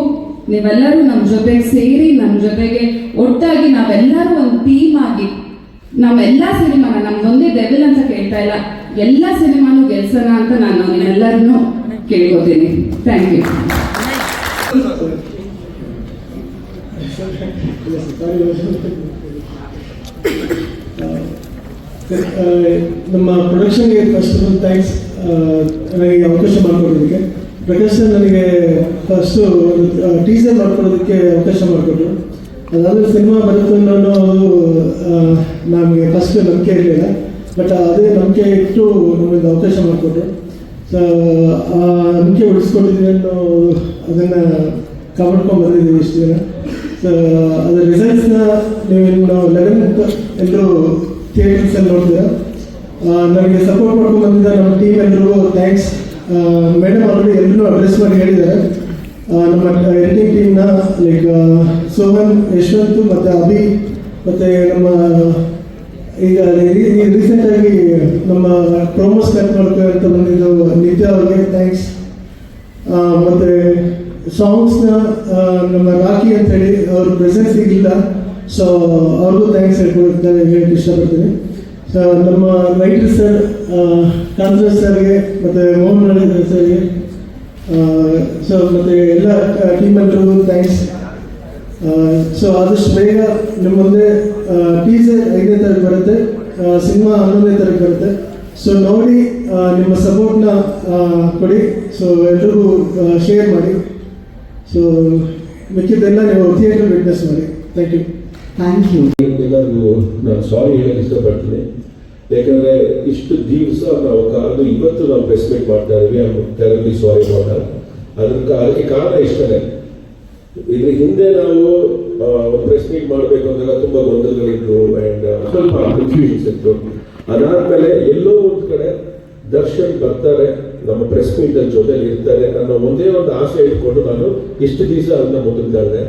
ನೀವೆಲ್ಲರೂ ನಮ್ಮ ಜೊತೆಗೆ ಸೇರಿ, ನಮ್ಮ ಜೊತೆಗೆ ಒಟ್ಟಾಗಿ ನಾವೆಲ್ಲರೂ ಒಂದು ಟೀಮ್ ಆಗಿ ನಾವೆಲ್ಲ ಸಿನಿಮಾನ, ನಮ್ದೊಂದೇ ಡೆವಿಲ್ ಅಂತ ಕೇಳ್ತಾ ಇಲ್ಲ, ಎಲ್ಲ ಸಿನಿಮಾನು ಗೆಲ್ಸೋಣ ಅಂತ ನಾನು ನಿಮ್ಮೆಲ್ಲರನ್ನು ಕೇಳ್ಕೊತೀನಿ. Thank you. ನಮ್ಮ ಪ್ರೊಡಕ್ಷನ್ಗೆ ಫಸ್ಟ್ ಆಫ್ ಆಲ್ ಥ್ಯಾಂಕ್ಸ್, ನನಗೆ ಅವಕಾಶ ಮಾಡಿಕೊಡೋದಕ್ಕೆ. ಪ್ರಕಾಶ್ ನನಗೆ ಫಸ್ಟು ಟೀಸರ್ ಮಾಡ್ಕೊಡೋದಕ್ಕೆ ಅವಕಾಶ ಮಾಡಿಕೊಟ್ರು. ಅದಾದಮೇಲೆ ಸಿನಿಮಾ ಬರುತ್ತೆ ಅನ್ನೋದು ನಮಗೆ ಫಸ್ಟ್ ನಂಬಿಕೆ ಇರಲಿಲ್ಲ, ಬಟ್ ಅದೇ ನಂಬಿಕೆ ಇಟ್ಟು ನಮಗೆ ಅವಕಾಶ ಮಾಡಿಕೊಟ್ರು. ಸೊ ಆ ನಂಬಿಕೆ ಉಳಿಸ್ಕೊಂಡಿದ್ದೀವಿ ಅನ್ನೋ ಅದನ್ನು ಕಾಪಾಡ್ಕೊಂಡು ಬಂದಿದ್ದೀವಿ ಇಷ್ಟು ದಿನ. ಸೊ ಅದರ ರಿಸಲ್ಟ್ಸ್ನ ನೀವು 11th ಎಲ್ಲರೂ ಥಿಯೇಟರ್ಸಲ್ಲಿ ನೋಡ್ತೀರಾ. ನನಗೆ ಸಪೋರ್ಟ್ ಮಾಡ್ಕೊಂಡು ಬಂದಿದ್ದ ನಮ್ಮ ಟೀಮ್ ಎಲ್ಲರಿಗೂ ಥ್ಯಾಂಕ್ಸ್. ಮೇಡಮ್ ಆಲ್ರೆಡಿ ಎಲ್ಲರೂ ಅಡ್ರೆಸ್ ಮಾಡಿ ಹೇಳಿದ್ದಾರೆ. ನಮ್ಮ ಎಡಿಟಿಂಗ್ ಟೀಮ್ನ ಲೈಕ್ ಸೋಹನ್, ಯಶವಂತ್ ಮತ್ತು ಅಭಿ, ಮತ್ತು ನಮ್ಮ ಈಗ ರೀಸೆಂಟಾಗಿ ನಮ್ಮ ಪ್ರೋಮೋಸ್ ಕಟ್ ಮಾಡ್ಕೊ ಅಂತ ಬಂದಿದ್ದು ನಿತ್ಯ ಅವ್ರಿಗೆ ಥ್ಯಾಂಕ್ಸ್. ಮತ್ತು ಸಾಂಗ್ಸ್ನ ನಮ್ಮ ರಾಖಿ ಅಂತೇಳಿ ಅವ್ರ ಪ್ರೆಸೆನ್ಸ್ ಈಗಿಲ್ಲ, ಸೊ ಅವ್ರಿಗೂ ಥ್ಯಾಂಕ್ಸ್ ಹೇಳಕ್ಕೆ ಇಷ್ಟಪಡ್ತೀನಿ. ಸೊ ನಮ್ಮ ರೈಟರ್ ಸರ್ ಕಾಂತರಾಜ್ ಸರ್ಗೆ ಮತ್ತು ಮೋಹನ್ ರಾಜ್ ಸರ್ಗೆ, ಸೊ ಮತ್ತು ಎಲ್ಲ ಟೀಮ್ ಮೆಂಬರ್ಗೂ ಥ್ಯಾಂಕ್ಸ್. ಸೊ ಆದಷ್ಟು ಬೇಗ ನಿಮ್ಮ ಮುಂದೆ ಟೀಸರ್ 5ನೇ ತಾರೀಕು ಬರುತ್ತೆ, ಸಿನಿಮಾ 11ನೇ ತಾರೀಕು ಬರುತ್ತೆ. ಸೊ ನೋಡಿ ನಿಮ್ಮ ಸಪೋರ್ಟ್ನ ಕೊಡಿ. ಸೊ ಎಲ್ರಿಗೂ ಶೇರ್ ಮಾಡಿ. ಸೊ ಮಿಕ್ಕಿದ್ದೆಲ್ಲ ನೀವು ಥಿಯೇಟರ್ ವಿಟ್ನೆಸ್ ಮಾಡಿ. Thank you. Thank you. ಎಲ್ಲರಿಗೂ ನಾನು ಸಾರಿ ಹೇಳಕ್ಕೆ ಇಷ್ಟಪಡ್ತೀನಿ. ಯಾಕಂದರೆ ಇಷ್ಟು ದಿವಸ ನಾವು ಕಾದು ಇವತ್ತು ನಾವು ಪ್ರೆಸ್ ಮೀಟ್ ಮಾಡ್ತಾ ಇದ್ದೀವಿ. ಟೆರರ್ಲಿ ಸಾರಿ ಮಾಡೋಣ. ಅದಕ್ಕೆ ಕಾರಣ ಇಷ್ಟನೇ. ಇದ್ರ ಹಿಂದೆ ನಾವು ಒಂದು ಪ್ರೆಸ್ ಮೀಟ್ ಮಾಡಬೇಕು ಅಂದಾಗ ತುಂಬ ಗೊಂದಲಗಳಿತ್ತು ಆ್ಯಂಡ್ ಸ್ವಲ್ಪ ಕನ್ಫ್ಯೂಷನ್ಸ್ ಇತ್ತು. ಅದಾದಮೇಲೆ ಎಲ್ಲೋ ಒಂದು ಕಡೆ ದರ್ಶನ್ ಬರ್ತಾರೆ, ನಮ್ಮ ಪ್ರೆಸ್ ಮೀಟಲ್ಲಿ ಜೊತೆಲಿ ಇರ್ತಾರೆ ಅನ್ನೋ ಒಂದೇ ಒಂದು ಆಸೆ ಇಟ್ಕೊಂಡು ನಾನು ಇಷ್ಟು ದಿವಸ ಅದನ್ನ ಮುಂದಕ್ಕೆ ತರದೆ.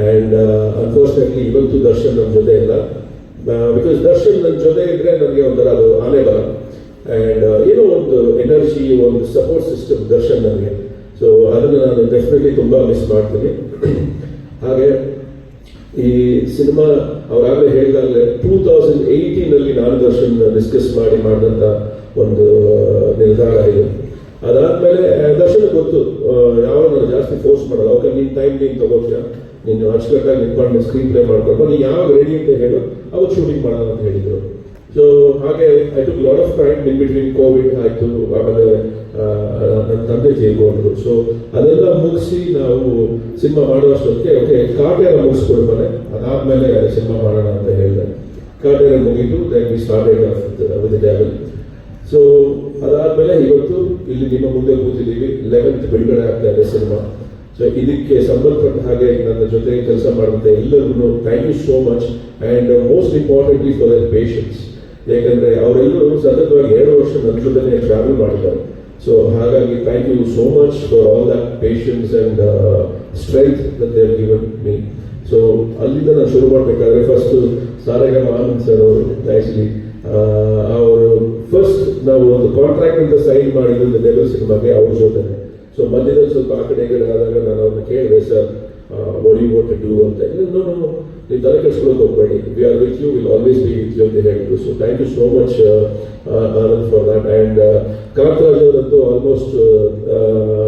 ಆ್ಯಂಡ್ ಅನ್ಫಾರ್ಚುನೇಟ್ಲಿ ಇವತ್ತು ದರ್ಶನ್ ನಮ್ಮ ಜೊತೆ ಇಲ್ಲ. ಬಿಕಾಸ್ ದರ್ಶನ್ ನನ್ನ ಜೊತೆ ಇದ್ದರೆ ನನಗೆ ಒಂಥರ ಅದು ಆನೆ ಬರ ಆ್ಯಂಡ್ ಏನೋ ಒಂದು ಎನರ್ಜಿ, ಒಂದು ಸಪೋರ್ಟ್ ಸಿಸ್ಟಮ್ ದರ್ಶನ್ ನನಗೆ. ಸೊ ಅದನ್ನು ನಾನು ಡೆಫಿನೆಟ್ಲಿ ತುಂಬ ಮಿಸ್ ಮಾಡ್ತೀನಿ. ಹಾಗೆ ಈ ಸಿನಿಮಾ ಅವರಾಗಲೇ ಹೇಳಿದಾಗಲೇ 2018 ನಾನು ದರ್ಶನ್ ಡಿಸ್ಕಸ್ ಮಾಡಿದಂಥ ಒಂದು ನಿರ್ಧಾರ ಇದು. ಅದಾದಮೇಲೆ ದರ್ಶನ್ ಗೊತ್ತು, ಯಾವಾಗ ನಾನು ಜಾಸ್ತಿ ಫೋರ್ಸ್ ಮಾಡಲ್ಲ. ಓಕೆ, ನೀನು ಟೈಮ್ ನೀನು ತಗೋತೀಯ, ನೀನು ಅಚ್ಚುಕಟ್ಟಾಗಿ ನಿಂತ್ಕೊಂಡು ಸ್ಕ್ರೀನ್ ಪ್ಲೇ ಮಾಡ್ಕೊಂಡು ನೀನು ಯಾವಾಗ ರೆಡಿ ಅಂತ ಹೇಳು, ಅವಾಗ ಶೂಟಿಂಗ್ ಮಾಡೋಣ ಅಂತ ಹೇಳಿದರು. ಸೊ ಹಾಗೆ I took lot of time in between Covid ಆಯಿತು, ಆಮೇಲೆ ನನ್ನ ತಂದೆ ತೀರ್ಕೊಂಡ್ರು. ಸೊ ಅದೆಲ್ಲ ಮುಗಿಸಿ ನಾವು ಸಿನಿಮಾ ಮಾಡುವಷ್ಟೊತ್ತಿಗೆ ಓಕೆ ಕಾಟೇರ ಮುಗಿಸ್ಕೊಡ್ಬಾನೆ, ಅದಾದಮೇಲೆ ಸಿನಿಮಾ ಮಾಡೋಣ ಅಂತ ಹೇಳಿದೆ. ಕಾಟೇರ ಮುಗಿತು, then we started with Devil. So ಅದಾದಮೇಲೆ ಇವತ್ತು ಇಲ್ಲಿ ನಿಮ್ಮ ಮುಂದೆ ಕೂತಿದ್ದೀವಿ. 11th ಬಿಡುಗಡೆ ಆಗ್ತಾ ಇದೆ ಸಿನಿಮಾ. ಸೊ ಇದಕ್ಕೆ ಸಂಬಂಧಪಟ್ಟ ಹಾಗೆ ನನ್ನ ಜೊತೆ ಕೆಲಸ ಮಾಡುವಂಥ ಎಲ್ಲರಿಗೂ thank you so much, and most importantly for their patience. ಯಾಕಂದರೆ ಅವರೆಲ್ಲರೂ ಸತತವಾಗಿ 2 ವರ್ಷ ನನ್ನ ಜೊತೆ ಟ್ರಾವೆಲ್ ಮಾಡಿದ್ದಾರೆ. ಸೊ ಹಾಗಾಗಿ thank you so much for all that patience and strength that they have given me. So ಅಲ್ಲಿಂದ ನಾನು ಶುರು ಮಾಡಬೇಕಾದ್ರೆ ಫಸ್ಟು ಸಾರೆಗಮ ಆನಂದ್ ಸರ್ ಅವರು ಆ್ಯಕ್ಚುಲಿ ಅವರು ಫಸ್ಟ್ ನಾವು ಒಂದು ಕಾಂಟ್ರಾಕ್ಟ್ ಅಂತ ಸೈನ್ ಮಾಡಿದ್ದು ಡೆವಿಲ್ ಸಿನಿಮಾಗೆ ಅವ್ರ ಜೊತೆ. ಸೊ ಮಧ್ಯದಲ್ಲಿ ಸ್ವಲ್ಪ ಆ ಕಡೆ ಈ ಕಡೆ ಆದಾಗ ನಾನು ಅವ್ರನ್ನ ಕೇಳಿದೆ, sir what you want to do ಅಂತ. ನೋ ನೀವು ತಲೆ ಕೆಡಿಸ್ಕೊಳ್ಳೋಕೆ ಹೋಗಬೇಡಿ, we are with you, will always be with you ಅಂತ ಹೇಳಿದ್ರು. So thank you so much Anand for that. And Kantharaj ಅವರಂತೂ ಆಲ್ಮೋಸ್ಟ್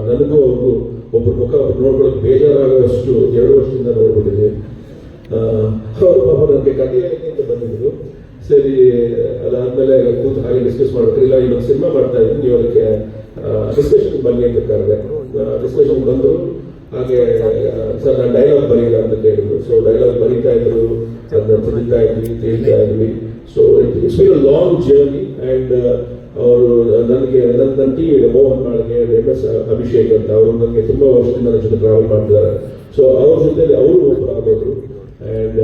ನನಗೂ ಅವ್ರಿಗೂ ಒಬ್ಬರ ಮುಖ ನೋಡ್ಕೊಳ್ಳೋಕೆ ಬೇಜಾರಾಗೋಷ್ಟು 2 ವರ್ಷದಿಂದ ನೋಡ್ಬಿಟ್ಟಿದ್ವಿ. ಅವ್ರ ಪಾಪ ನನಗೆ ಕಥೆ ಅಂತ ಬಂದಿದ್ರು. ಸರಿ, ಅದಾದಮೇಲೆ ಕೂತು ಹಾಗೆ ಡಿಸ್ಕಸ್ ಮಾಡ್ಬೇಕು, ಇಲ್ಲ ಇನ್ನೊಂದು ಸಿನಿಮಾ ಮಾಡ್ತಾ ಇದ್ದೀನಿ, ನೀವು ಅದಕ್ಕೆ ಡಿಸ್ಕಷನ್ ಬನ್ನಿ ಅಂತ ಕರೆದೆ. ಡಿಸ್ಕಷನ್ ಬಂದರು. ಹಾಗೆ ಸರ್ ನಾನು ಡೈಲಾಗ್ ಬರೀಲ್ಲ ಅಂತ ಕೇಳಿದ್ರು. ಸೊ ಡೈಲಾಗ್ ಬರೀತಾ ಇದ್ರು, ಅದನ್ನ ತಿಳಿತಾ ಇದ್ವಿ, ತಿಳಿತಾ ಇದ್ವಿ. So it's been a long journey. And ಅವರು ನನಗೆ ನನ್ನ ಟೀಮ್ ಇದೆ, ಮೋಹನ್ ಮಾಳ್ಗೆ, MS ಅಭಿಷೇಕ್ ಅಂತ, ಅವರು ನನಗೆ ತುಂಬ ವರ್ಷದಿಂದ ನನ್ನ ಜೊತೆ ಟ್ರಾವೆಲ್ ಮಾಡ್ತಿದ್ದಾರೆ. ಸೊ ಅವ್ರ ಜೊತೆಲಿ ಅವರು ಒಬ್ಬರು ಆಗೋದ್ರು. And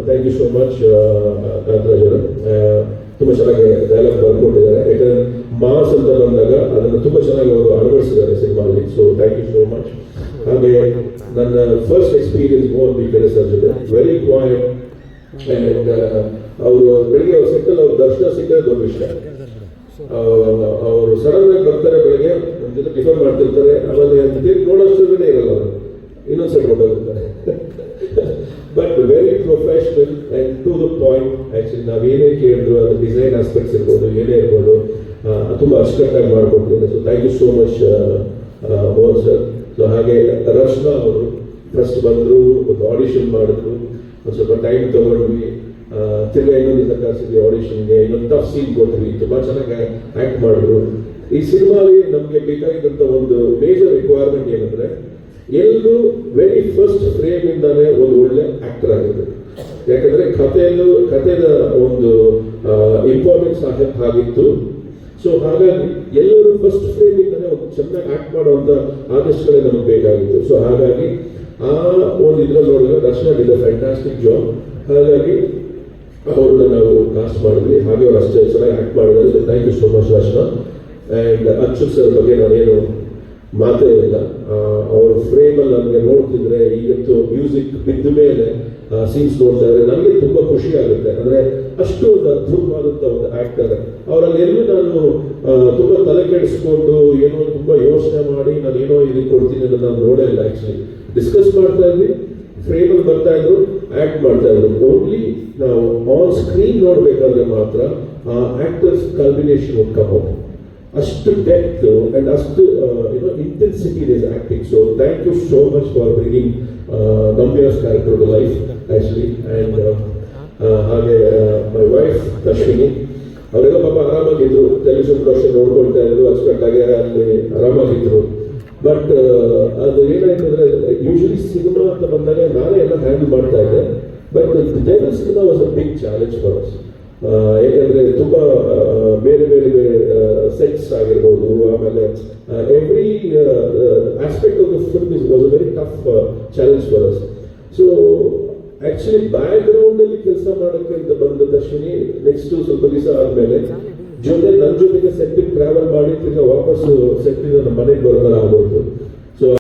thank you so much Kantharaj ಅವರು. ತುಂಬ ಚೆನ್ನಾಗಿ ಡೈಲಾಗ್ ಬರ್ಕೊಟ್ಟಿದ್ದಾರೆ. ಯಾಕಂದರೆ ಮಾಸ್ ಅಂತ ಬಂದಾಗ ಅದನ್ನು ತುಂಬ ಚೆನ್ನಾಗಿ ಅವರು ಅಳವಡಿಸಿದ್ದಾರೆ ಸಿನಿಮಾಲಿ. So thank you so much. ಹಾಗೆ ನನ್ನ first experience Mohan Bikare sir ಜೊತೆ, ವೆರಿ ಕ್ವಾಯಟ್. ಆ್ಯಂಡ್ ಅವರು ಬೆಳಿಗ್ಗೆ ಅವ್ರು ಸಿಕ್ಕಲ್ಲ, ಅವ್ರ ದರ್ಶನ ಸಿಕ್ಕರೆ ದೊಡ್ಡ ವಿಷಯ. ಅವರು ಸಡನ್ ಆಗಿ ಬರ್ತಾರೆ, ಬೆಳಗ್ಗೆ ನಮ್ಮ ಜೊತೆ ಟಿಫನ್ ಮಾಡ್ತಿರ್ತಾರೆ, ಆಮೇಲೆ ತಿರುಗಿ ನೋಡೋಷ್ಟೇ ಇರಲ್ಲ, ಅವರು ಇನ್ನೊಂದು ಸೈಡ್ ಹೊರಟೋಗಿರ್ತಾರೆ. But very professional and to the point. Actually ನಾವು ಏನೇ ಕೇಳಿದ್ರು, ಅದು ಡಿಸೈನ್ ಆಸ್ಪೆಕ್ಟ್ಸ್ ಇರ್ಬೋದು, ಏನೇ ಇರ್ಬೋದು, ತುಂಬ ಅಚ್ಚುಕಟ್ಟಾಗಿ ಮಾಡಿಕೊಟ್ಟಿದ್ದಾರೆ. So thank you so much Mohan sir. So ಹಾಗೆ ರಶ್ಮಾ ಅವರು ಫಸ್ಟ್ ಬಂದರು, ಒಂದು ಆಡಿಷನ್ ಮಾಡಿದ್ರು, ಒಂದು ಸ್ವಲ್ಪ ಟೈಮ್ ತೊಗೊಂಡ್ವಿ, ತಿರ್ಗಾ ಇನ್ನೊಂದು ಕರೆಸಿದ್ವಿ ಆಡಿಷನ್ಗೆ, ಇನ್ನೊಂದು ಟಫ್ ಸೀನ್ ಕೊಟ್ವಿ, ತುಂಬ ಚೆನ್ನಾಗಿ ಆ್ಯಕ್ಟ್ ಮಾಡಿದ್ರು. ಈ ಸಿನಿಮಾಲಿ ನಮಗೆ ಬೇಕಾಗಿದ್ದಂಥ ಒಂದು ಮೇಜರ್ ರಿಕ್ವೈರ್ಮೆಂಟ್ ಏನಂದರೆ, ಎಲ್ಲರೂ ವೆರಿ ಫಸ್ಟ್ ಫ್ರೇಮಿಂದಾನೇ ಒಂದು ಒಳ್ಳೆ ಆ್ಯಕ್ಟರ್ ಆಗಿರ್ಬೇಕು. ಯಾಕಂದರೆ ಕಥೆದ ಒಂದು ಇಂಪಾರ್ಟೆನ್ಸ್ ಆಗಿತ್ತು. ಸೊ ಹಾಗಾಗಿ ಎಲ್ಲರೂ ಫಸ್ಟ್ ಫ್ರೇಮಿಂದಾನೇ ಒಂದು ಚೆನ್ನಾಗಿ ಆ್ಯಕ್ಟ್ ಮಾಡುವಂಥ ಆರ್ಟಿಸ್ಟ್ಗಳೇ ನಮಗೆ ಬೇಕಾಗಿತ್ತು. ಸೊ ಹಾಗಾಗಿ ಆ ಒಂದು ಇದರಲ್ಲಿ ನೋಡಿದ್ರೆ ರಚನಾ ಡಿಡ್ ಅ ಫ್ಯಾಂಟಾಸ್ಟಿಕ್ ಜಾಬ್. ಹಾಗಾಗಿ ಅವ್ರನ್ನ ನಾವು ಕಾಸ್ಟ್ ಮಾಡಿದ್ವಿ. ಹಾಗೆ ಅವ್ರು ಅಷ್ಟೇ ಚೆನ್ನಾಗಿ ಆ್ಯಕ್ಟ್ ಮಾಡಿದ್ರೆ thank you so much Rachana. And Achyuth sir ಬಗ್ಗೆ ನಾನೇನು ಮಾತೇ ಇಲ್ಲ. ಅವ್ರ ಫ್ರೇಮಲ್ಲಿ ನನಗೆ ನೋಡ್ತಿದ್ರೆ, ಈಗಂತೂ ಮ್ಯೂಸಿಕ್ ಬಿದ್ದ ಮೇಲೆ ಸೀನ್ಸ್ ನೋಡ್ತಾ ಇದ್ರೆ ನನಗೆ ತುಂಬ ಖುಷಿ ಆಗುತ್ತೆ. ಅಂದರೆ ಅಷ್ಟು ಒಂದು ಅದ್ಭುತವಾದಂಥ ಒಂದು ಆ್ಯಕ್ಟರ್. ಅವರಲ್ಲಿ ಎಲ್ಲೂ ನಾನು ತುಂಬ ತಲೆ ಕೆಡಿಸ್ಕೊಂಡು ಏನೋ ತುಂಬ ಯೋಚನೆ ಮಾಡಿ ನಾನು ಏನೋ ಇದಕ್ಕೆ ಕೊಡ್ತೀನಿ ಅನ್ನೋದು ನಾನು ನೋಡೇ ಇಲ್ಲ. ಆ್ಯಕ್ಚುಲಿ ಡಿಸ್ಕಸ್ ಮಾಡ್ತಾ ಇದ್ವಿ, ಫ್ರೇಮಲ್ಲಿ ಬರ್ತಾ ಇದ್ರು, ಆ್ಯಕ್ಟ್ ಮಾಡ್ತಾ ಇದ್ರು. ಓನ್ಲಿ ನಾವು ಆನ್ ಸ್ಕ್ರೀನ್ ನೋಡಬೇಕಾದ್ರೆ ಮಾತ್ರ ಆ actors combination would come out. ಅಷ್ಟು ಡೆಪ್ತ್ ಆ್ಯಂಡ್ ಅಷ್ಟು intensity is acting. So thank you so much for bringing Gambhir's character to life actually. And ಹಾಗೆ ಮೈ ವೈಫ್ ಅಶ್ವಿನಿ, ಅವರೆಲ್ಲ ಪಾಪ ಆರಾಮಾಗಿದ್ರು, ಟೆಲಿವಿಷನ್ ಪ್ರೊಡಕ್ಷನ್ ನೋಡ್ಕೊಳ್ತಾ ಇದ್ರು, ಅಚ್ಚುಕಟ್ಟಾಗಿ ಅಲ್ಲಿ ಆರಾಮಾಗಿದ್ರು. ಬಟ್ ಅದು ಏನಾಯ್ತು ಅಂದರೆ, ಯೂಶಲಿ ಸಿನಿಮಾ ಅಂತ ಬಂದಾಗ ನಾನೇ ಎಲ್ಲ ಹ್ಯಾಂಡಲ್ ಮಾಡ್ತಾ ಇದ್ದೆ. But devil cinema was a big challenge for us. ಯಾಕಂದರೆ ತುಂಬ ಬೇರೆ ಬೇರೆ ಬೇರೆ ಸೆಟ್ಸ್ ಆಗಿರ್ಬೋದು, ಆಮೇಲೆ every aspect of the film was a very tough challenge for us. So actually ಬ್ಯಾಕ್ಗ್ರೌಂಡಲ್ಲಿ ಕೆಲಸ ಮಾಡೋಕ್ಕೆ ಅಂತ ಬಂದ ಅಶ್ವಿನಿ ನೆಕ್ಸ್ಟು ಸ್ವಲ್ಪ ದಿವಸ ಆದಮೇಲೆ ನನ್ನ ಜೊತೆಗೆ ಸೆಟ್ಟಿಗೆ ಟ್ರಾವೆಲ್ ಮಾಡಿ ತಿರ್ಗಾ ವಾಪಸ್ಸು ಸೆಟ್ಟಿಗೆ ನಮ್ಮ ಮನೆಗೆ ಬರೋ ಥರ ಆಗೋಯ್ತು.